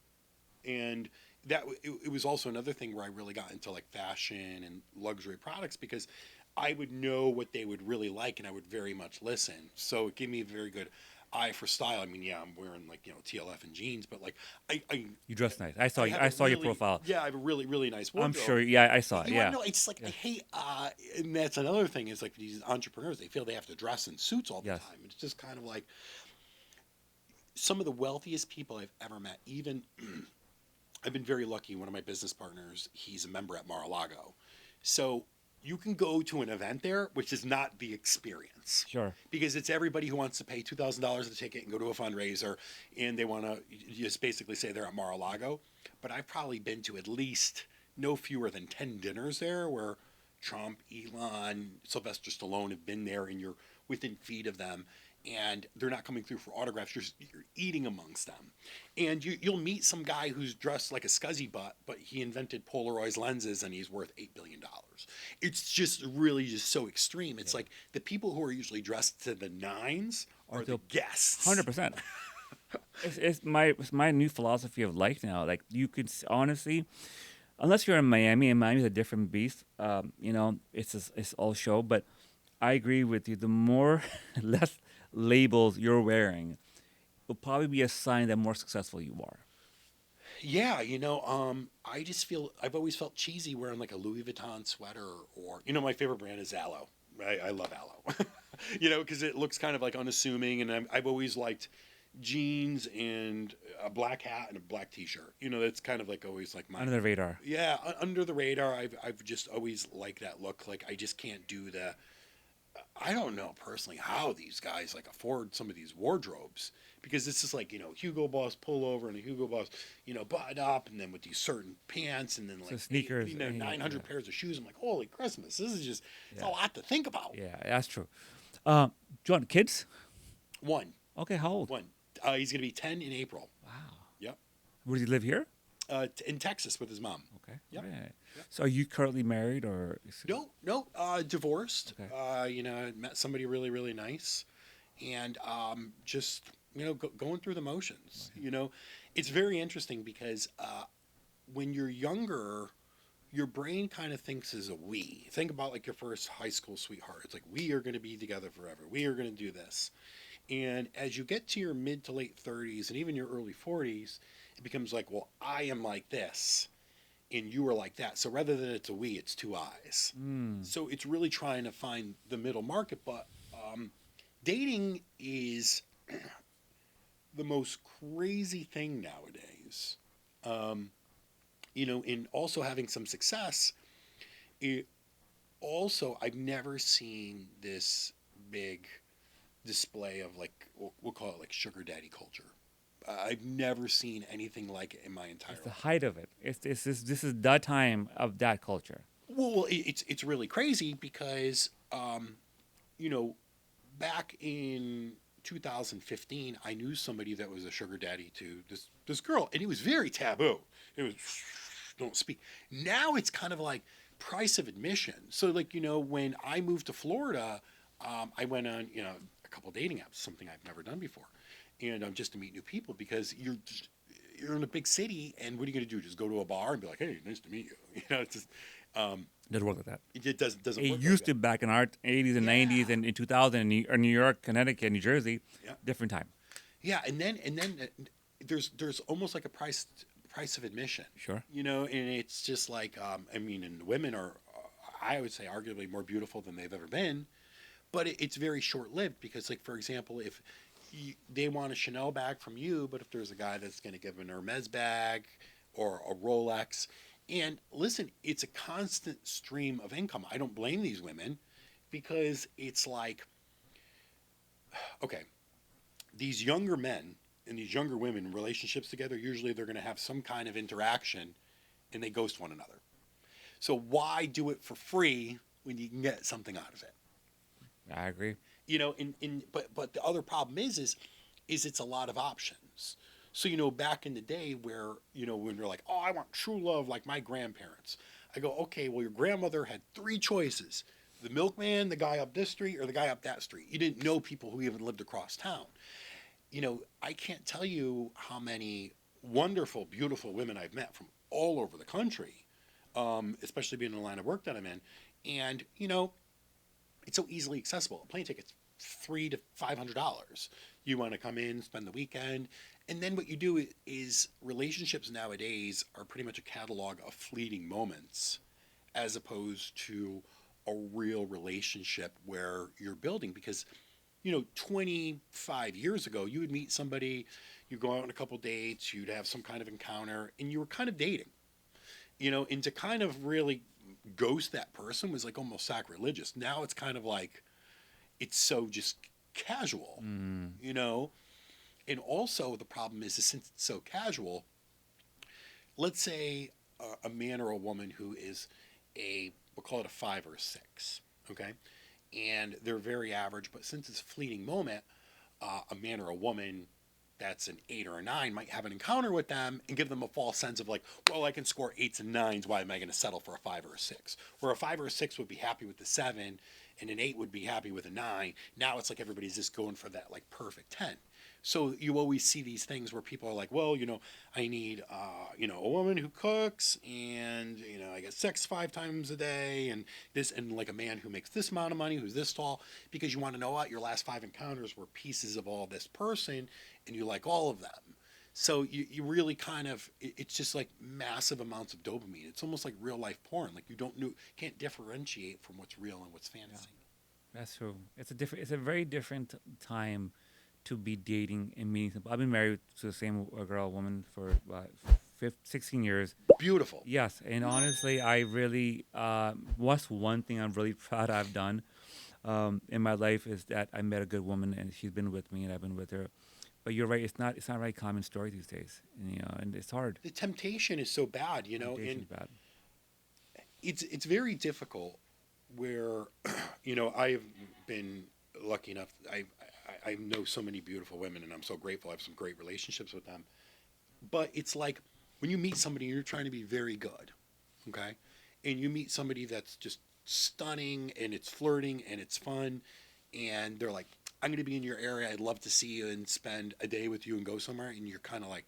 And that it was also another thing where I really got into like fashion and luxury products because I would know what they would really like and I would very much listen. So it gave me a very good eye for style. I mean, yeah, I'm wearing like, TLF and jeans, but like I
You dress nice. I saw you.
have
I
a
saw your
really-
profile.
Yeah, I have a really, really nice
I'm
wardrobe.
sure. Yeah, I saw it.
You
Yeah.
wanna know, it's like I hate, and that's another thing is like these entrepreneurs, they feel they have to dress in suits all the
Yes.
time. It's just kind of like some of the wealthiest people I've ever met. Even I've been very lucky. One of my business partners, he's a member at Mar-a-Lago, so you can go to an event there, which is not the experience.
Sure.
Because it's everybody who wants to pay $2,000 a ticket and go to a fundraiser, and they want to just basically say they're at Mar-a-Lago. But I've probably been to at least no fewer than 10 dinners there where Trump, Elon, Sylvester Stallone have been there, and you're within feet of them, and they're not coming through for autographs. You're eating amongst them. And you'll meet some guy who's dressed like a scuzzy butt, but he invented Polaroid lenses and he's worth $8 billion. It's just really just so extreme. It's like the people who are usually dressed to the nines are the guests.
100%. It's my new philosophy of life now. Like you could honestly, unless you're in Miami, and Miami's a different beast. It's all show. But I agree with you. The more less labels you're wearing, will probably be a sign that more successful you are.
Yeah, I just feel I've always felt cheesy wearing like a Louis Vuitton sweater or my favorite brand is Aloe. I love Aloe. Because it looks kind of like unassuming, and I've always liked jeans and a black hat and a black t-shirt. That's kind of like always like my
Under the radar.
Yeah, under the radar. I've just always liked that look. Like I just can't do the. I don't know personally how these guys like afford some of these wardrobes because this is like Hugo Boss pullover and a Hugo Boss button up and then with these certain pants and then like
sneakers,
900 pairs of shoes. I'm like, holy Christmas, this is just it's a lot to think about.
Yeah, that's true. John, kids?
One.
Okay, how old?
One. He's gonna be 10 in April.
Wow.
Yep.
Where does he live here?
In Texas with his mom.
Okay.
Yep.
Right. So are you currently married or?
No, divorced.
Okay.
I met somebody really, really nice, and just going through the motions. It's very interesting because when you're younger, your brain kind of thinks as a we. Think about like your first high school sweetheart. It's like we are going to be together forever. We are going to do this, and as you get to your mid to late 30s and even your early 40s, it becomes like, well, I am like this. And you are like that. So rather than it's a we, it's two eyes. So it's really trying to find the middle market. But dating is the most crazy thing nowadays. And also having some success. I've never seen this big display of like, we'll call it like sugar daddy culture. I've never seen anything like it in my entire
It's the
life.
height of it. This is the time of that culture.
Well, it's really crazy because, back in 2015, I knew somebody that was a sugar daddy to this girl, and it was very taboo. It was don't speak. Now it's kind of like price of admission. So like, when I moved to Florida, I went on, a couple dating apps, something I've never done before. And just to meet new people, because you're in a big city, and what are you going to do? Just go to a bar and be like, "Hey, nice to meet you." It's just
Doesn't work like that.
it doesn't
It
work like
used to
that.
back in our 80s and 90s and in 2000 in New York, Connecticut, New Jersey,
Yeah.
different time.
Yeah, and then there's almost like a price of admission.
Sure.
And it's just like and women are, I would say, arguably more beautiful than they've ever been, but it's very short lived, because, like, for example, if they want a Chanel bag from you, but if there's a guy that's going to give an Hermes bag or a Rolex, and listen, it's a constant stream of income. I don't blame these women, because it's like, okay, these younger men and these younger women in relationships together, usually they're going to have some kind of interaction, and they ghost one another. So why do it for free when you can get something out of it?
I agree.
But the other problem is it's a lot of options. So, back in the day where, when you're like, oh, I want true love like my grandparents, I go, okay, well, your grandmother had 3 choices: the milkman, the guy up this street, or the guy up that street. You didn't know people who even lived across town. I can't tell you how many wonderful, beautiful women I've met from all over the country, especially being in the line of work that I'm in. And, it's so easily accessible. A plane ticket's $300 to $500. You want to come in, spend the weekend, and then what you do is relationships nowadays are pretty much a catalog of fleeting moments, as opposed to a real relationship where you're building. Because 25 years ago, you would meet somebody, you go out on a couple dates, you'd have some kind of encounter, and you were kind of dating. And to kind of really ghost that person was like almost sacrilegious. Now it's kind of like, it's so just casual, And also the problem is since it's so casual, let's say a man or a woman who is we'll call it a 5 or a 6, okay? And they're very average, but since it's a fleeting moment, a man or a woman that's an 8 or a 9 might have an encounter with them and give them a false sense of like, well, I can score 8s and 9s. Why am I going to settle for a 5 or a 6? Where a 5 or a 6 would be happy with the 7 and an 8 would be happy with a 9. Now it's like everybody's just going for that like perfect 10. So you always see these things where people are like, well, I need, a woman who cooks and, I get sex 5 times a day and this, and like a man who makes this amount of money, who's this tall, because you want to know what your last 5 encounters were pieces of all this person and you like all of them. So you really kind of, it's just like massive amounts of dopamine. It's almost like real life porn. Like you can't differentiate from what's real and what's fantasy.
Yeah, that's true. It's a very different time to be dating and meeting people. I've been married to the same woman for 16 years.
Beautiful.
Yes, and honestly, I really, what's one thing I'm really proud I've done in my life is that I met a good woman and she's been with me and I've been with her. But you're right, it's not a very common story these days, and it's hard.
The temptation is so bad,
Temptation's bad.
It's very difficult. Where, I've been lucky enough. I know so many beautiful women, and I'm so grateful. I have some great relationships with them. But it's like when you meet somebody, you're trying to be very good, okay? And you meet somebody that's just stunning, and it's flirting, and it's fun, and they're like, I'm going to be in your area. I'd love to see you and spend a day with you and go somewhere. And you're kind of like,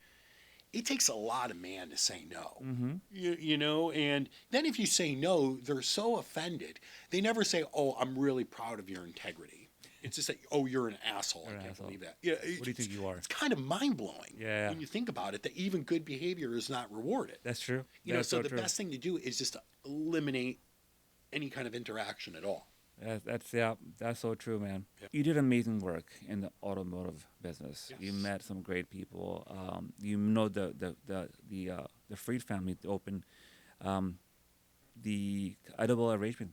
it takes a lot of man to say no, and then if you say no, they're so offended. They never say, oh, I'm really proud of your integrity. It's just like, oh, you're an asshole. I can't believe that. Yeah,
what do you think you are?
It's kind of mind-blowing
Yeah.
when you think about it, that even good behavior is not rewarded.
That's true.
So the
true.
best thing to do is just to eliminate any kind of interaction at all.
That's so true, man. Yep. You did amazing work in the automotive business.
Yes.
You met some great people. The Freed family opened the edible arrangement.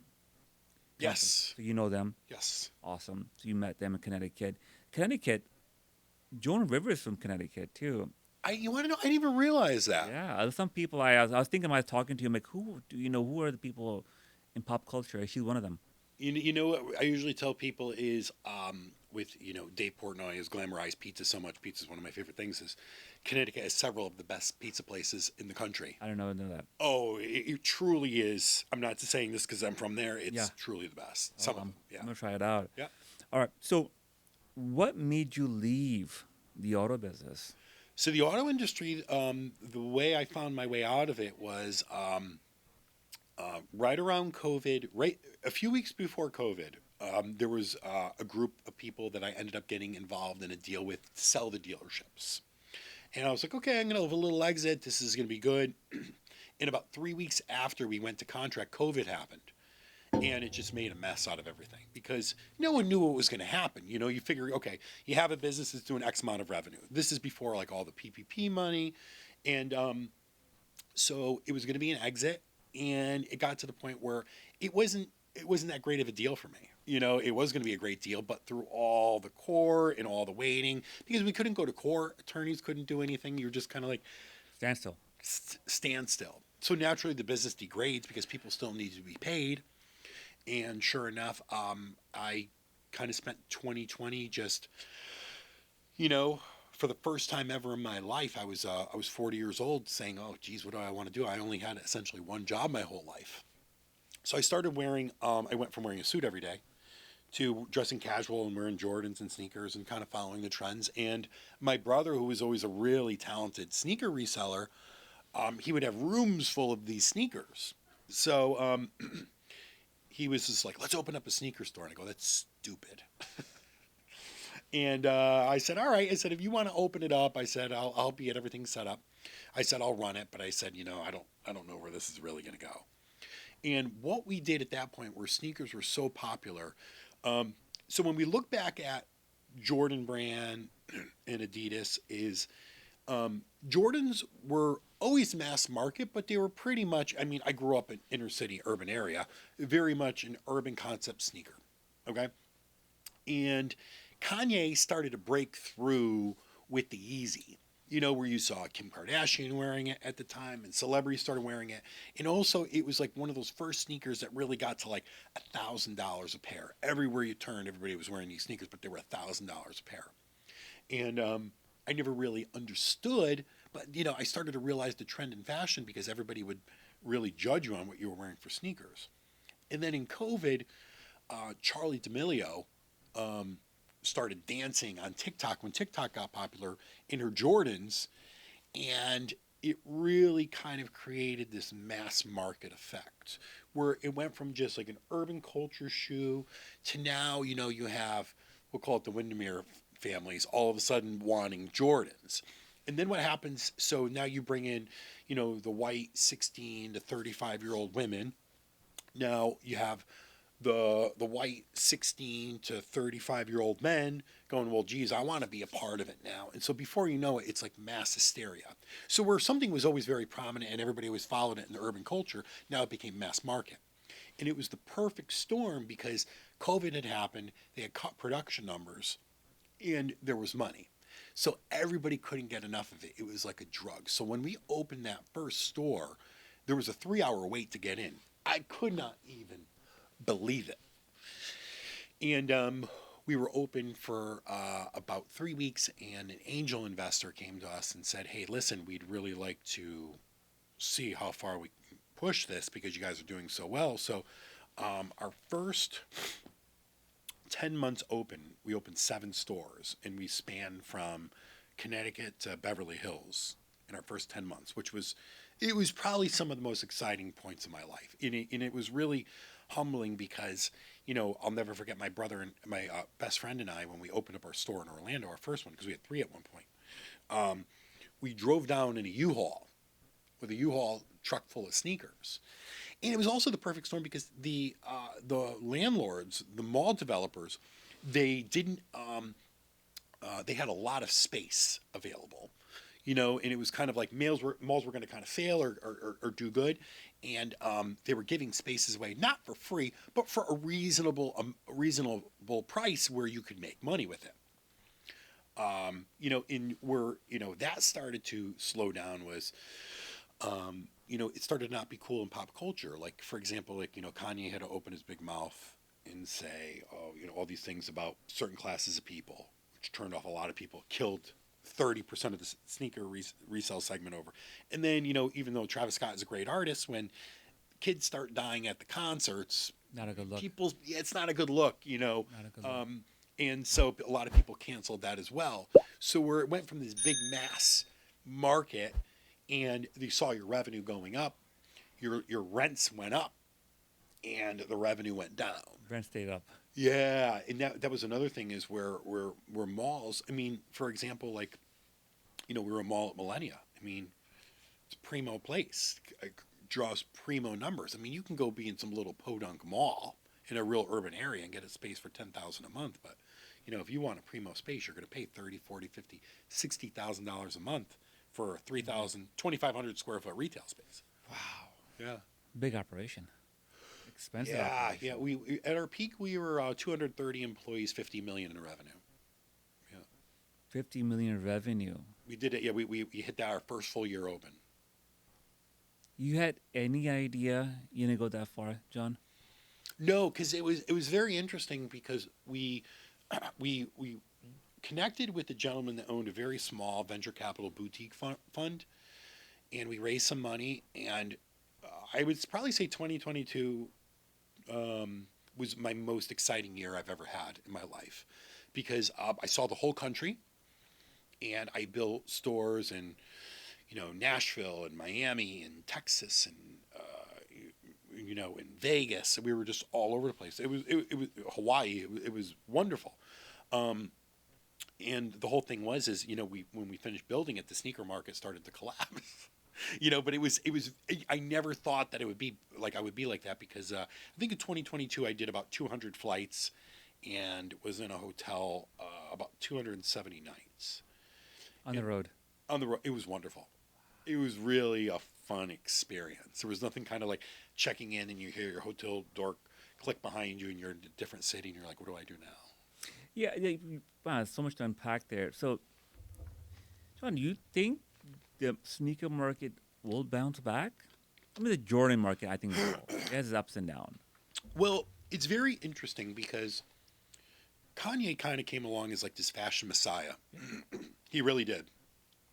Yes.
So you know them.
Yes.
Awesome. So you met them in Connecticut. Joan Rivers from Connecticut too.
You want to know? I didn't even realize that.
Yeah. Some people I was thinking when I was talking to him, like, who are the people in pop culture? She's one of them.
What I usually tell people is with, Dave Portnoy has glamorized pizza so much. Pizza is one of my favorite things. Is Connecticut has several of the best pizza places in the country.
I don't know that.
Oh, it truly is. I'm not saying this because I'm from there. It's
Yeah.
truly the best. Some of them. Yeah.
I'm gonna try it out.
Yeah.
All right. So, what made you leave the auto business?
So the auto industry, the way I found my way out of it was right around COVID, right a few weeks before COVID. There was a group of people that I ended up getting involved in a deal with to sell the dealerships. And I was like, okay, I'm going to have a little exit. This is going to be good. And about 3 weeks after we went to contract, COVID happened. And it just made a mess out of everything because no one knew what was going to happen. You figure, okay, you have a business that's doing X amount of revenue. This is before like all the PPP money. And so it was going to be an exit. And it got to the point where it wasn't that great of a deal for me. It was going to be a great deal, but through all the court and all the waiting, because we couldn't go to court, attorneys couldn't do anything. You were just kind of like standstill. So naturally the business degrades because people still need to be paid. And sure enough, I kind of spent 2020 just, for the first time ever in my life, I was 40 years old saying, oh, geez, what do I want to do? I only had essentially one job my whole life. So I started I went from wearing a suit every day to dressing casual and wearing Jordans and sneakers and kind of following the trends. And my brother, who was always a really talented sneaker reseller, he would have rooms full of these sneakers. So he was just like, let's open up a sneaker store. And I go, that's stupid. And I said, all right. I said, if you want to open it up, I said, I'll help you get everything set up. I said, I'll run it. But I said, I don't know where this is really going to go. And what we did at that point where sneakers were so popular. So when we look back at Jordan brand and Adidas is Jordans were always mass market, but they were pretty much, I grew up in inner city urban area, very much an urban concept sneaker. Okay. And Kanye started to break through with the Yeezy, where you saw Kim Kardashian wearing it at the time and celebrities started wearing it. And also it was like one of those first sneakers that really got to like $1,000 a pair. Everywhere you turned, everybody was wearing these sneakers, but they were $1,000 a pair. And I never really understood, but I started to realize the trend in fashion because everybody would really judge you on what you were wearing for sneakers. And then in COVID, Charlie D'Amelio started dancing on TikTok when TikTok got popular in her Jordans, and it really kind of created this mass market effect where it went from just like an urban culture shoe to now, you have, we'll call it the Windermere families all of a sudden wanting Jordans. And then what happens, so now you bring in, the white 16 to 35-year-old women. Now you have the white 16 to 35-year-old men going, well, geez, I want to be a part of it now. And so before you know it, it's like mass hysteria. So where something was always very prominent and everybody always followed it in the urban culture, now it became mass market. And it was the perfect storm because COVID had happened, they had cut production numbers, and there was money. So everybody couldn't get enough of it. It was like a drug. So when we opened that first store, there was a 3-hour wait to get in. I could not even believe it. And we were open for about 3 weeks, and an angel investor came to us and said, hey, listen, we'd really like to see how far we can push this because you guys are doing so well. So our first 10 months open, we opened 7 stores, and we spanned from Connecticut to Beverly Hills in our first 10 months, it was probably some of the most exciting points of my life. And it was really humbling because, I'll never forget my brother and my best friend and I, when we opened up our store in Orlando, our first one, because we had 3 at one point, we drove down in a U-Haul with a U-Haul truck full of sneakers. And it was also the perfect storm because the landlords, the mall developers, they didn't, they had a lot of space available, and it was kind of like malls were going to kind of fail or do good. And they were giving spaces away, not for free, but for a reasonable price where you could make money with it. That started to slow down was, it started to not be cool in pop culture. Like, for example, Kanye had to open his big mouth and say, oh, all these things about certain classes of people, which turned off a lot of people, killed 30% of the sneaker resale segment over. And then, even though Travis Scott is a great artist, when kids start dying at the concerts,
Not a good look.
it's not a good look,
Not a good look.
and so a lot of people canceled that as well. So where it went from this big mass market, and you saw your revenue going up, your rents went up, and the revenue went down.
Rent stayed up.
Yeah, and that was another thing is where malls. I mean, for example, like, we were a mall at Millennia. I mean, it's a primo place. It draws primo numbers. I mean, you can go be in some little podunk mall in a real urban area and get a space for $10,000 a month. But, if you want a primo space, you're going to pay $30,000, $40,000, $50,000, $60,000 a month for a 2,500 square foot retail space.
Wow.
Yeah.
Big operation. Expensive
Yeah,
operation.
yeah. We at our peak we were 230 employees, 50 million in revenue. Yeah,
50 million revenue.
we did it. Yeah, we hit that our first full year open.
You had any idea you didn't go that far, John?
No, because it was very interesting because we connected with a gentleman that owned a very small venture capital boutique fund, and we raised some money. And I would probably say 2022 was my most exciting year I've ever had in my life, because I saw the whole country, and I built stores in Nashville and Miami and Texas and in Vegas. We were just all over the place. It was Hawaii. It was wonderful. And the whole thing was when we finished building it, the sneaker market started to collapse. But it was I never thought that it would be like I would be like that, because I think in 2022 I did about 200 flights and was in a hotel about 270 nights
On the road.
on the road. It was wonderful. It was really a fun experience. There was nothing kind of like checking in and you hear your hotel door click behind you and you're in a different city and you're like, what do I do now?
Yeah, wow, so much to unpack there. So, John, do you think the sneaker market will bounce back? I mean, the Jordan market, I think, will. It has its ups and downs.
Well, it's very interesting because Kanye kind of came along as like this fashion messiah. He really did.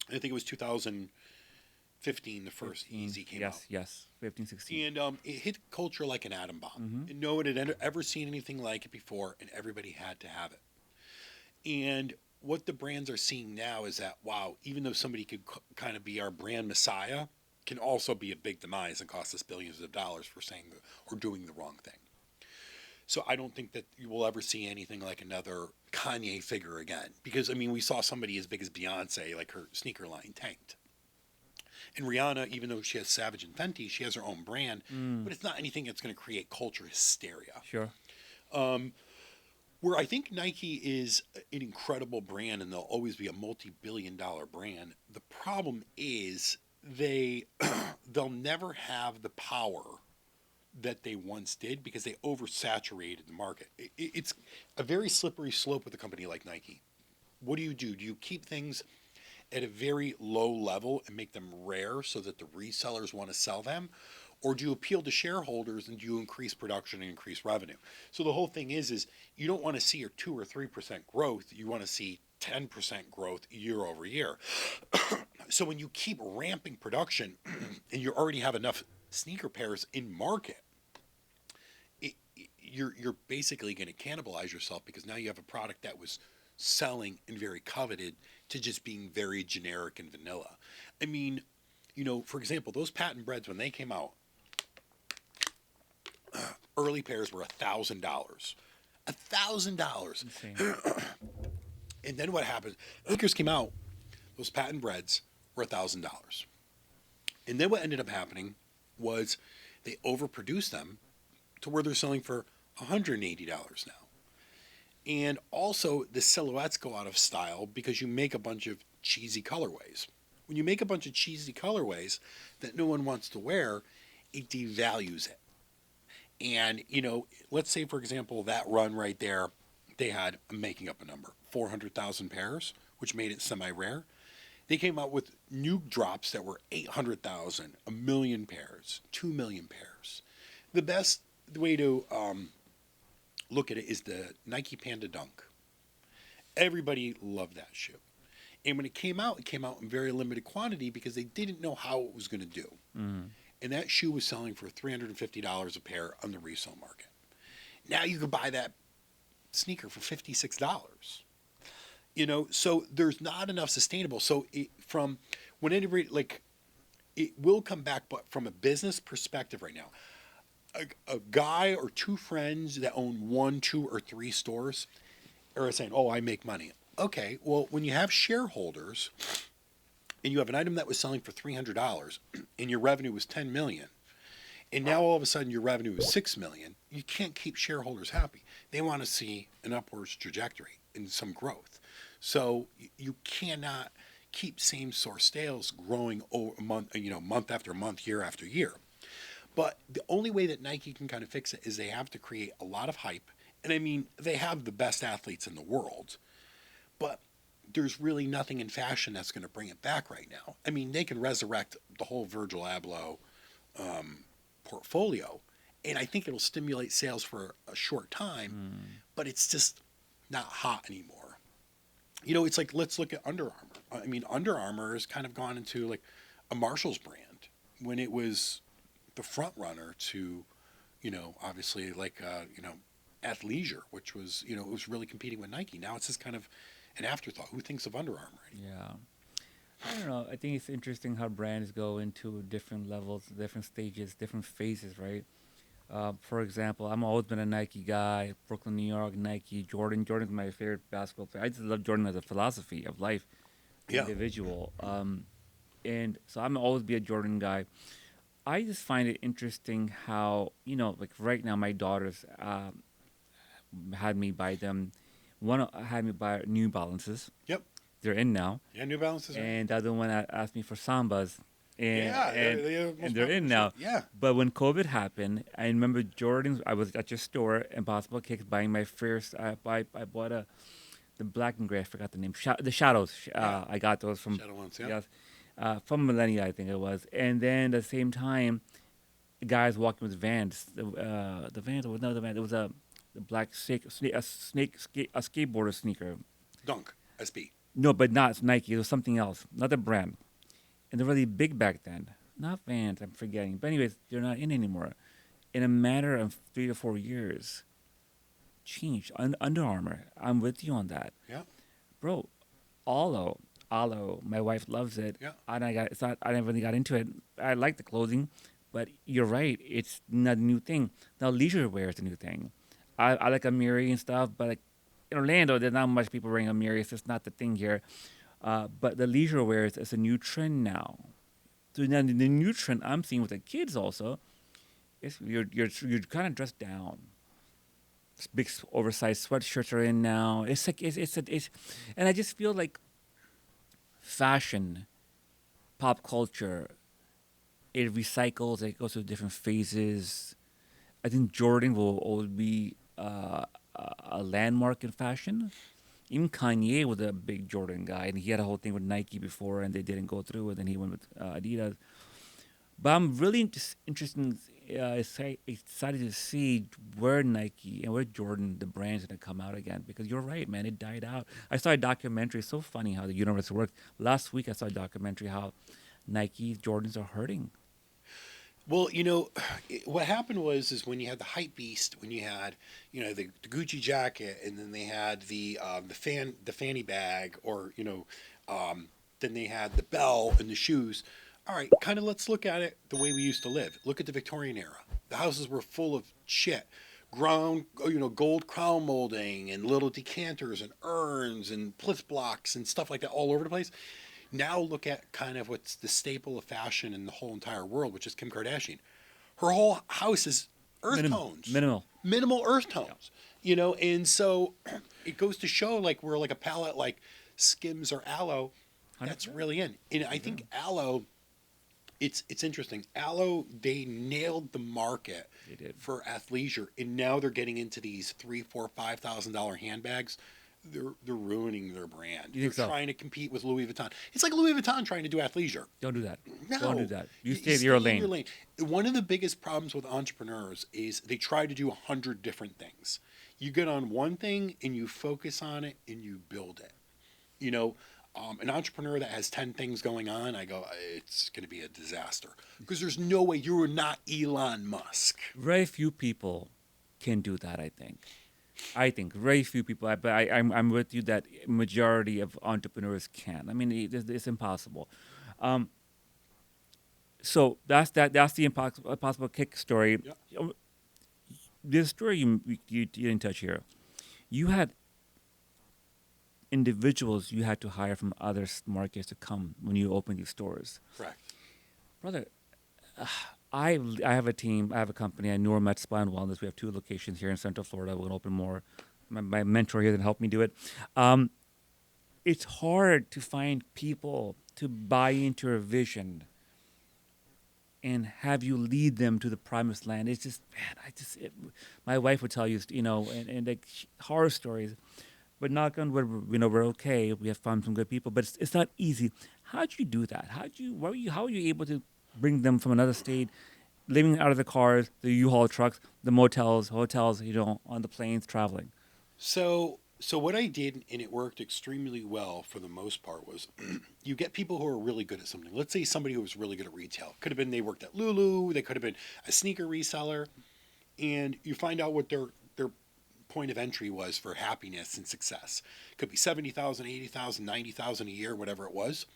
I think it was 2015 the first Easy came out.
Yes, 15, 16.
And it hit culture like an atom bomb. And no one had ever seen anything like it before, and everybody had to have it. And what the brands are seeing now is that, wow, even though somebody could kind of be our brand messiah, can also be a big demise and cost us billions of dollars for saying or doing the wrong thing. So I don't think that you will ever see anything like another Kanye figure again. Because, I mean, we saw somebody as big as Beyonce, like her sneaker line tanked. And Rihanna, even though she has Savage and Fenty, she has her own brand, but it's not anything that's going to create culture hysteria.
Sure.
Where I think Nike is an incredible brand and they'll always be a multi-billion-dollar brand. The problem is they'll never have the power that they once did because they oversaturated the market. It's a very slippery slope with a company like Nike. What do? Do you keep things at a very low level and make them rare so that the resellers want to sell them? Or do you appeal to shareholders and do you increase production and increase revenue? So the whole thing is you don't want to see your 2 or 3% growth. You want to see 10% growth year over year. So when you keep ramping production and you already have enough sneaker pairs in market, you're basically going to cannibalize yourself, because now you have a product that was selling and very coveted to just being very generic and vanilla. I mean, for example, those patent breads, when they came out, early pairs were $1,000. $1,000.
Insane.
And then what happened? Sneakers came out, those patent breads were $1,000. And then what ended up happening was they overproduced them to where they're selling for $180 now. And also the silhouettes go out of style because you make a bunch of cheesy colorways. When you make a bunch of cheesy colorways that no one wants to wear, it devalues it. And, let's say, for example, that run right there, they had, I'm making up a number, 400,000 pairs, which made it semi-rare. They came out with new drops that were 800,000, 1 million pairs, 2 million pairs. The best way to look at it is the Nike Panda Dunk. Everybody loved that shoe. And when it came out in very limited quantity because they didn't know how it was going to do. And that shoe was selling for $350 a pair on the resale market. Now you could buy that sneaker for $56. So there's not enough sustainable. So from when anybody, like, it will come back, but from a business perspective right now, a guy or two friends that own 1, 2, or 3 stores are saying, oh, I make money. Okay, well, when you have shareholders and you have an item that was selling for $300 and your revenue was $10 million, and now all of a sudden your revenue is $6 million, you can't keep shareholders happy. They want to see an upwards trajectory and some growth. So you cannot keep same source sales growing month after month, year after year. But the only way that Nike can kind of fix it is they have to create a lot of hype. And I mean, they have the best athletes in the world, but there's really nothing in fashion that's going to bring it back right now. I mean, they can resurrect the whole Virgil Abloh portfolio, and I think it'll stimulate sales for a short time, but it's just not hot anymore. It's like, let's look at Under Armour. I mean, Under Armour has kind of gone into like a Marshall's brand when it was the front runner to, obviously like, athleisure, which was, it was really competing with Nike. Now it's just kind of an afterthought. Who thinks of Under Armour anymore?
Yeah. I don't know. I think it's interesting how brands go into different levels, different stages, different phases, right? For example, I've always been a Nike guy. Brooklyn, New York, Nike, Jordan. Jordan's my favorite basketball player. I just love Jordan as a philosophy of life, individual. And so I'm always be a Jordan guy. I just find it interesting how, like right now my daughters had me buy them. One had me buy New Balances.
Yep.
They're in now.
Yeah, New Balances.
And the other one asked me for Sambas. And they're in now.
Yeah.
But when COVID happened, I remember Jordans. I was at your store, Impossible Kicks, buying my first. I bought the black and gray. I forgot the name. The Shadows. I got those from
Shadow ones. Yeah.
Yes, from Millennia, I think it was. And then at the same time, guys walking with Vans. The Vans was no the Vans. It was the black a skateboarder sneaker.
Dunk. SB.
No, but not Nike. It was something else, another brand. And they're really big back then. Not Vans, I'm forgetting. But anyways, they're not in anymore. In a matter of 3 to 4 years, changed. Under Armour, I'm with you on that.
Yeah.
Bro, Alo, my wife loves it.
Yeah.
And I never really got into it. I like the clothing, but you're right. It's not a new thing. Now, leisure wear is a new thing. I like Amiri and stuff, but like in Orlando, there's not much people wearing Amiri. So it's not the thing here. But the leisure wear is a new trend now. So now the new trend I'm seeing with the kids also is you're kind of dressed down. Big oversized sweatshirts are in now. It's like it's and I just feel like fashion, pop culture, it recycles. It goes through different phases. I think Jordan will always be a landmark in fashion. Even Kanye was a big Jordan guy, and he had a whole thing with Nike before, and they didn't go through, and then he went with Adidas. But I'm really excited to see where Nike and where Jordan, the brand's going to come out again. Because you're right, man, it died out. I saw a documentary. It's so funny how the universe works. Last week I saw a documentary how Nike, Jordans are hurting.
Well, what happened is when you had the hype beast, when you had, the Gucci jacket, and then they had the fanny bag, or then they had the bell and the shoes. All right, kind of let's look at it the way we used to live. Look at the Victorian era. The houses were full of shit, gold crown molding and little decanters and urns and Plith blocks and stuff like that all over the place. Now look at kind of what's the staple of fashion in the whole entire world, which is Kim Kardashian. Her whole house is earth tones. Minimal earth tones. And so it goes to show like we're like a palette like Skims or Aloe. That's really in. And I think Aloe, it's interesting. Aloe, they nailed the market for athleisure, and now they're getting into these $3,000, $4,000, $5,000 handbags. they're ruining their brand.
You
They're
think so?
trying to compete with Louis Vuitton. It's like Louis Vuitton trying to do athleisure.
Don't do that.
No,
Don't do that. You
You
stay in your
in
lane.
One of the biggest problems with entrepreneurs is they try to do 100 different things. You get on one thing and you focus on it and you build it. You know, an entrepreneur that has 10 things going on, I go, it's going to be a disaster because there's no way you are not Elon Musk.
Very few people can do that, I think. Very few people, but I'm with you that majority of entrepreneurs can. I mean, it's impossible. So that's the impossible kick story.
Yeah.
This story you didn't touch here. You had individuals you had to hire from other markets to come when you opened these stores.
Correct.
Brother, I have a team. I have a company. I know Met Spa and Wellness. We have 2 locations here in Central Florida. We're going to open more. My mentor here that helped me do it. It's hard to find people to buy into your vision and have you lead them to the promised land. It's just, man, my wife would tell you, and like horror stories. But knock on wood, we're okay. We have found some good people, but it's not easy. How'd you do that? How are you able to bring them from another state, living out of the cars, the U-Haul trucks, the motels, hotels, on the planes, traveling?
So what I did, and it worked extremely well for the most part, was you get people who are really good at something. Let's say somebody who was really good at retail. Could have been they worked at Lulu. They could have been a sneaker reseller. And you find out what their point of entry was for happiness and success. Could be 70,000, 80,000, 90,000 a year, whatever it was.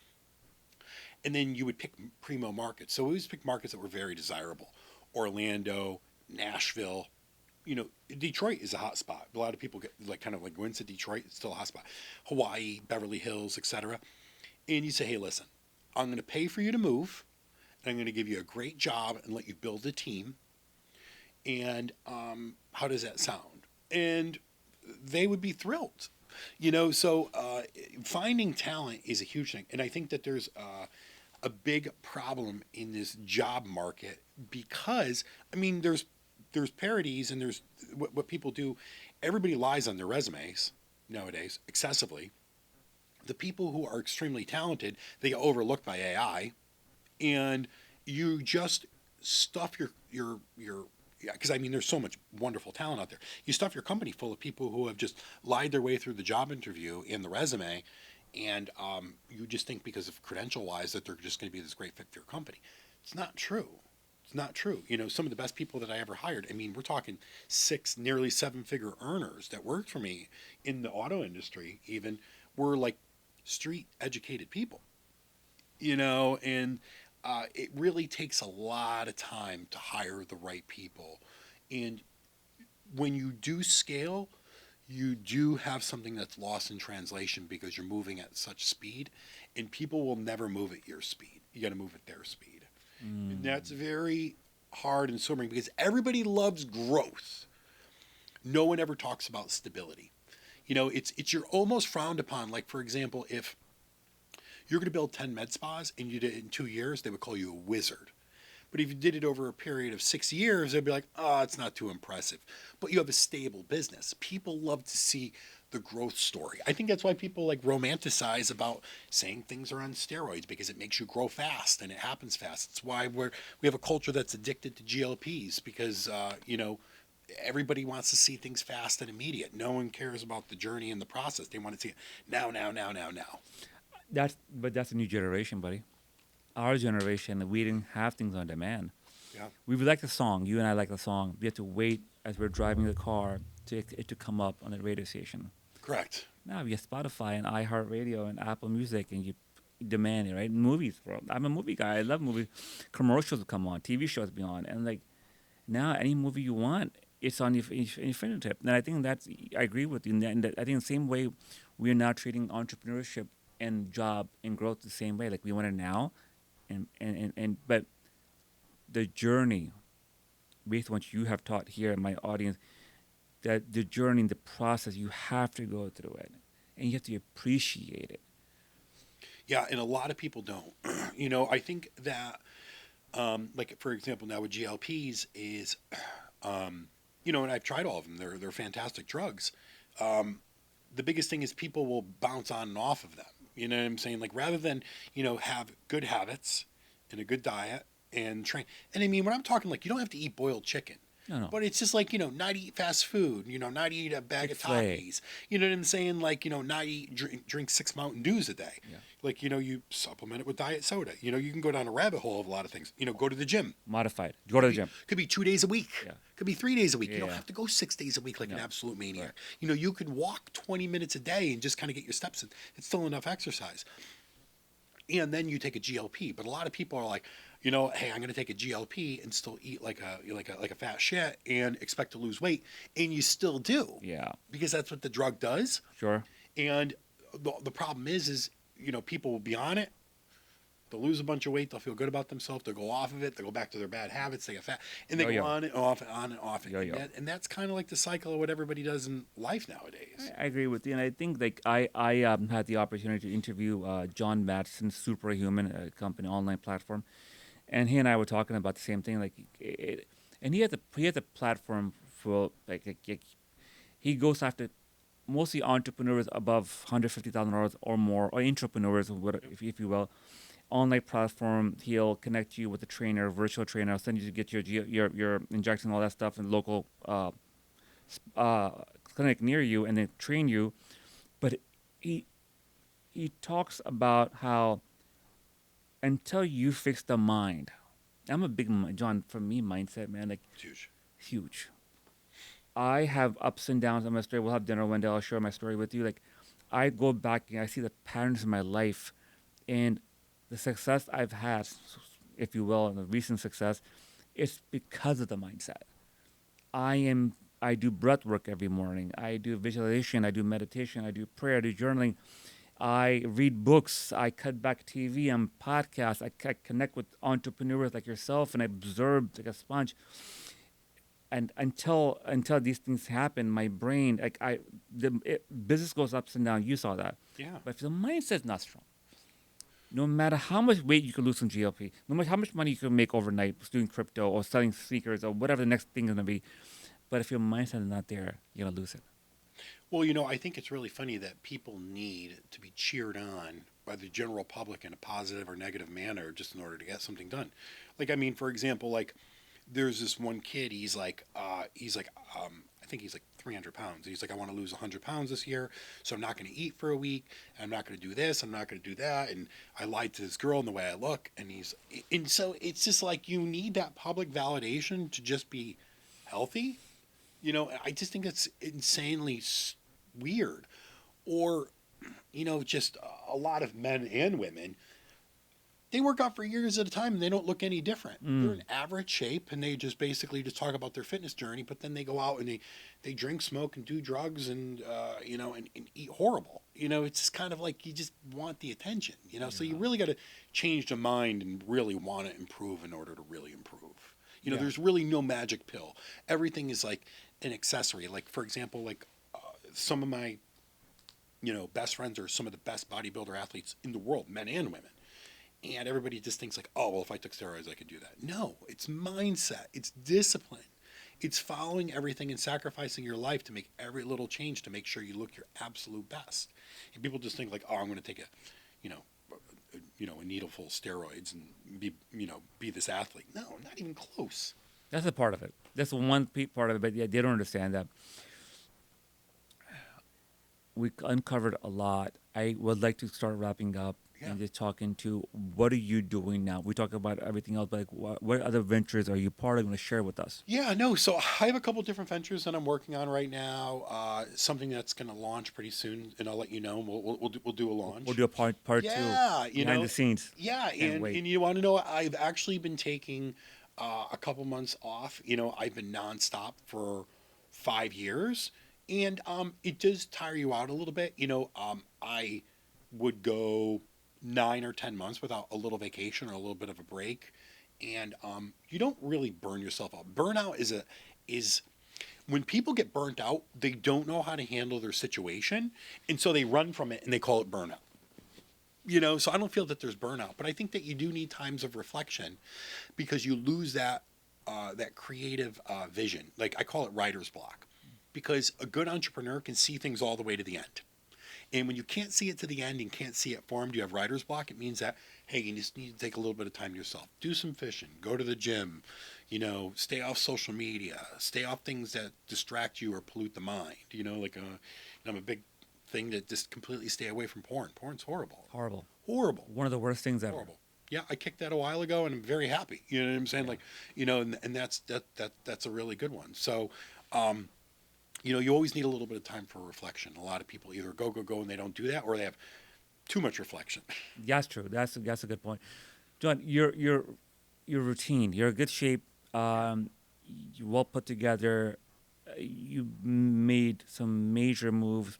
And then you would pick primo markets. So we always pick markets that were very desirable. Orlando, Nashville. Detroit is a hot spot. A lot of people get go into Detroit. It's still a hot spot. Hawaii, Beverly Hills, etc. And you say, hey, listen, I'm going to pay for you to move. And I'm going to give you a great job and let you build a team. And how does that sound? And they would be thrilled. So finding talent is a huge thing. And I think that there's a big problem in this job market because, there's parodies and there's what people do. Everybody lies on their resumes nowadays, excessively. The people who are extremely talented, they get overlooked by AI, and you just stuff your because there's so much wonderful talent out there. You stuff your company full of people who have just lied their way through the job interview and the resume, and you just think because of credential-wise that they're just going to be this great fit for your company. It's not true. It's not true. Some of the best people that I ever hired, we're talking 6, nearly 7-figure earners that worked for me in the auto industry even, were like street educated people, and it really takes a lot of time to hire the right people. And when you do scale, you do have something that's lost in translation because you're moving at such speed, and people will never move at your speed. You got to move at their speed. And that's very hard and sobering because everybody loves growth. No one ever talks about stability. You're almost frowned upon. Like, for example, if you're going to build 10 med spas and you did it in 2 years, they would call you a wizard. But if you did it over a period of 6 years, they'd be like, oh, it's not too impressive. But you have a stable business. People love to see the growth story. I think that's why people romanticize about saying things are on steroids, because it makes you grow fast and it happens fast. It's why we have a culture that's addicted to GLPs because, everybody wants to see things fast and immediate. No one cares about the journey and the process. They want to see it now.
That's a new generation, buddy. Our generation, we didn't have things on demand.
Yeah.
We would like the song. You and I like the song. We have to wait as we're driving the car to it to come up on the radio station.
Correct.
Now we have Spotify and iHeartRadio and Apple Music, and you demand it, right? Movies, bro. I'm a movie guy. I love movies. Commercials will come on. TV shows be on. And now any movie you want, it's on your fingertip. And I think I agree with you. And I think the same way we are now treating entrepreneurship and job and growth the same way. We want it now. But the journey, based on what you have taught here in my audience, that the journey, the process, you have to go through it, and you have to appreciate it.
Yeah, and a lot of people don't. I think that, for example, now with GLPs is, and I've tried all of them. They're fantastic drugs. the biggest thing is people will bounce on and off of them. You know what I'm saying? Like rather than, have good habits and a good diet and train. And I mean, when I'm talking like, you don't have to eat boiled chicken.
No.
But it's just like, not eat fast food, not eat a bag of
Chick-fil-A.
Takis. You know what I'm saying? Like, not eat, drink 6 Mountain Dews a day.
Yeah.
Like, you supplement it with diet soda. You can go down a rabbit hole of a lot of things. Go to the gym.
Modified. Go to the gym.
Could be 2 days a week.
Yeah.
Could be 3 days a week. You don't
Yeah.
have to go 6 days a week like an absolute maniac.
Right.
You could walk 20 minutes a day and just kind of get your steps in. It's still enough exercise. And then you take a GLP. But a lot of people are like, hey, I'm going to take a GLP and still eat like a fat shit and expect to lose weight, and you still do.
Yeah.
Because that's what the drug does.
Sure.
And the problem is people will be on it. They'll lose a bunch of weight. They'll feel good about themselves. They'll go off of it. They'll go back to their bad habits. They get fat, and they
Yo-yo.
go on and off and on and off.
Yo-yo.
And that's kind of like the cycle of what everybody does in life nowadays.
I agree with you, and I think like I had the opportunity to interview John Madsen, Superhuman, a company online platform, and he and I were talking about the same thing. Like, and he had the platform for like he goes after mostly entrepreneurs above $150,000 or more, or entrepreneurs, if you will. Online platform. He'll connect you with a trainer, virtual trainer. I'll send you to get your injection, all that stuff, in local clinic near you, and then train you. But he talks about how until you fix the mind, I'm a big John, for me, mindset, man, like
It's
huge. I have ups and downs on my story. We'll have dinner one day. I'll share my story with you. Like, I go back and I see the patterns in my life, and the success I've had, if you will, and the recent success, it's because of the mindset. I do breath work every morning. I do visualization. I do meditation. I do prayer. I do journaling. I read books. I cut back TV and podcasts. I connect with entrepreneurs like yourself, and I observe like a sponge. And until these things happen, my brain, business goes ups and downs. You saw that.
Yeah.
But if the mindset's not strong, no matter how much weight you can lose from GLP, no matter how much money you can make overnight doing crypto or selling sneakers or whatever the next thing is going to be, but if your mindset is not there, you're going to lose it.
Well, I think it's really funny that people need to be cheered on by the general public in a positive or negative manner just in order to get something done. Like, I mean, for example, like there's this one kid, I think he's like 300 pounds. He's like, I want to lose 100 pounds this year, so I'm not going to eat for a week. I'm not going to do this. I'm not going to do that. And I lied to this girl in the way I look. And so it's just like you need that public validation to just be healthy. I just think it's insanely weird. Or, just a lot of men and women, they work out for years at a time and they don't look any different. They're in average shape and they just basically just talk about their fitness journey, but then they go out and they drink, smoke, and do drugs and, and eat horrible. It's just kind of like you just want the attention, so you really got to change the mind and really want to improve in order to really improve. There's really no magic pill. Everything is like an accessory. Like, for example, like some of my, best friends are some of the best bodybuilder athletes in the world, men and women. And everybody just thinks like, oh, well, if I took steroids, I could do that. No, it's mindset. It's discipline. It's following everything and sacrificing your life to make every little change to make sure you look your absolute best. And people just think like, oh, I'm going to take a needle full of steroids and be this athlete. No, not even close.
That's a part of it. That's one part of it, but yeah, they don't understand that. We uncovered a lot. I would like to start wrapping up and just talking to what are you doing now? We talk about everything else, but like what other ventures are you part of? Going to share with us?
Yeah, no. So I have a couple different ventures that I'm working on right now. Something that's going to launch pretty soon, and I'll let you know. We'll do a launch.
We'll do a part two.
Yeah,
behind the scenes.
Yeah, and you want to know? I've actually been taking a couple months off. I've been nonstop for 5 years, and it does tire you out a little bit. I would go 9 or 10 months without a little vacation or a little bit of a break, and you don't really burn yourself out. Burnout is when people get burnt out, they don't know how to handle their situation, and so they run from it and they call it burnout. So I don't feel that there's burnout, but I think that you do need times of reflection because you lose that creative vision. Like I call it writer's block, because a good entrepreneur can see things all the way to the end. And when you can't see it to the end and can't see it formed, you have writer's block. It means that, hey, you just need to take a little bit of time to yourself. Do some fishing, go to the gym, stay off social media, stay off things that distract you or pollute the mind. I'm a big thing to just completely stay away from porn. Porn's horrible. Horrible.
One of the worst things ever.
Horrible. Yeah, I kicked that a while ago, and I'm very happy. You know what I'm saying?
Yeah.
And that's a really good one. So, you always need a little bit of time for reflection. A lot of people either go, and they don't do that, or they have too much reflection.
That's true. That's a good point. John, your routine, you're in good shape. You're well put together. You made some major moves.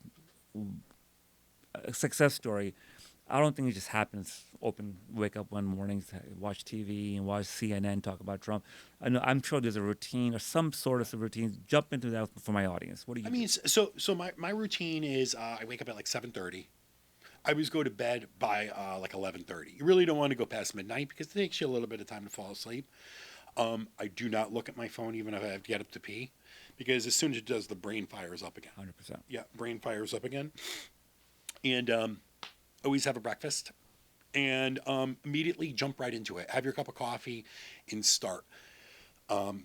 A success story. I don't think it just happens. Wake up one morning, watch TV and watch CNN talk about Trump. I'm sure there's a routine or some sort of routine. Jump into that for my audience. What do you?
I mean, so my routine is I wake up at like 7:30. I always go to bed by like 11:30. You really don't want to go past midnight because it takes you a little bit of time to fall asleep. I do not look at my phone even if I have to get up to pee, because as soon as it does, the brain fires up again.
100%.
Yeah, brain fires up again. And always have a breakfast, and immediately jump right into it. Have your cup of coffee and start.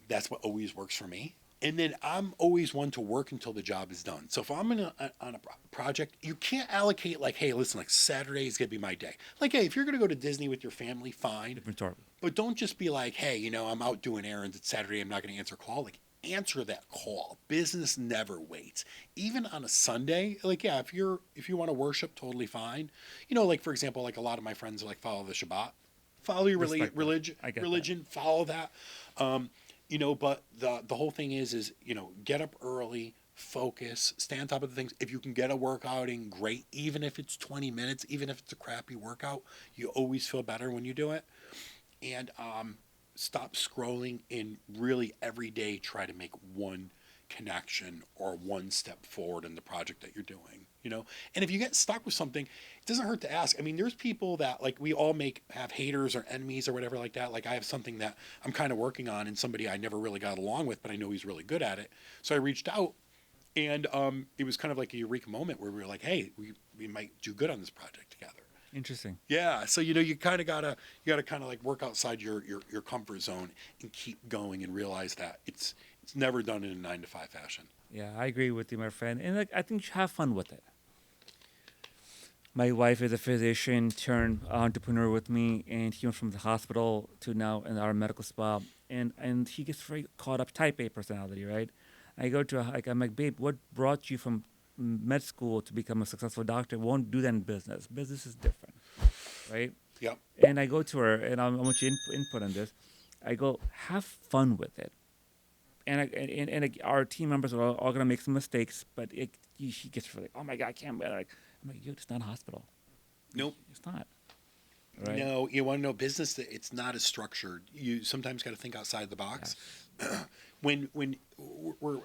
That's what always works for me. And then I'm always one to work until the job is done. So if I'm on a project, you can't allocate like, hey, listen, like Saturday is going to be my day. Like, hey, if you're going to go to Disney with your family, fine.
Different story.
But don't just be like, hey, I'm out doing errands. It's Saturday. I'm not going to answer a call. Like, answer that call. Business never waits. Even on a Sunday, like, yeah, if you want to worship, totally fine. Like, for example, like a lot of my friends like follow the Shabbat. Follow your religion, follow that. But the whole thing is get up early, focus, stay on top of the things. If you can get a workout in, great. Even if it's 20 minutes, even if it's a crappy workout, you always feel better when you do it. And stop scrolling, and really every day try to make one connection or one step forward in the project that you're doing. And if you get stuck with something, it doesn't hurt to ask. I mean, there's people that like we all have haters or enemies or whatever like that. Like I have something that I'm kind of working on, and somebody I never really got along with, but I know he's really good at it. So I reached out, and it was kind of like a eureka moment where we were like, hey, we might do good on this project together.
Interesting.
Yeah. So, you kind of gotta kind of like work outside your comfort zone and keep going, and realize that it's never done in a 9-to-5 fashion.
Yeah, I agree with you, my friend. And I think you should have fun with it. My wife is a physician turned entrepreneur with me, and he went from the hospital to now in our medical spa, and he gets very caught up, type A personality, right? I go to I'm like, babe, what brought you from med school to become a successful doctor? Won't do that in business. Business is different, right?
Yep.
And I go to her, and I want your input on this. I go, have fun with it. And our team members are all gonna make some mistakes, but she gets really, oh my God, I can't bear it. I'm like, it's not a hospital.
Nope.
It's not. Right?
No, you want to know business that it's not as structured. You sometimes got to think outside the box. Yes. When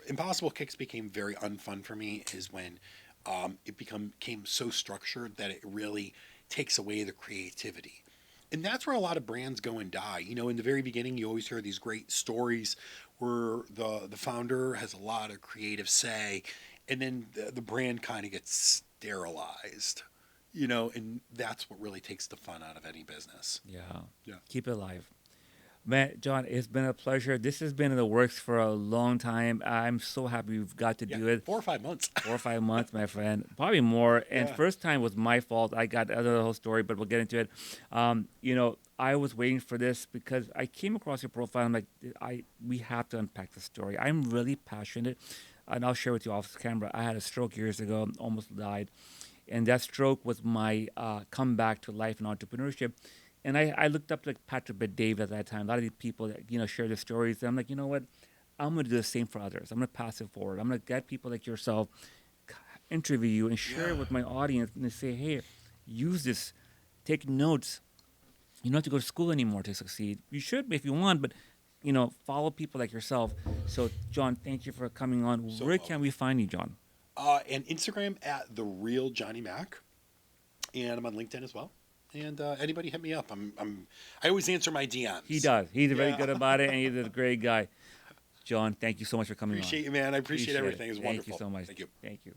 Impossible Kicks became very unfun for me is when it became so structured that it really takes away the creativity. And that's where a lot of brands go and die. In the very beginning, you always hear these great stories where the founder has a lot of creative say, and then the brand kind of gets sterilized, and that's what really takes the fun out of any business.
Yeah. Keep it alive. Man, John, it's been a pleasure. This has been in the works for a long time. I'm so happy we've got to do it.
4 or 5 months.
4 or 5 months, my friend. Probably more. And first time was my fault. I got the whole story, but we'll get into it. I was waiting for this because I came across your profile. I'm like, we have to unpack the story. I'm really passionate. And I'll share with you off camera. I had a stroke years ago, almost died. And that stroke was my comeback to life and entrepreneurship. And I looked up like Patrick Bet-David at that time. A lot of these people that, share their stories. And I'm like, you know what? I'm going to do the same for others. I'm going to pass it forward. I'm going to get people like yourself, interview you, and share it with my audience. And they say, hey, use this. Take notes. You don't have to go to school anymore to succeed. You should if you want, but follow people like yourself. So, John, thank you for coming on. Where can we find you, John?
And Instagram at The Real Johnny Mack. And I'm on LinkedIn as well. And anybody hit me up. I always answer my DMs.
He does. He's very good about it, and he's a great guy. John, thank you so much for coming on.
Appreciate you, man. I appreciate everything. It was wonderful.
Thank you so much.
Thank you.
Thank you.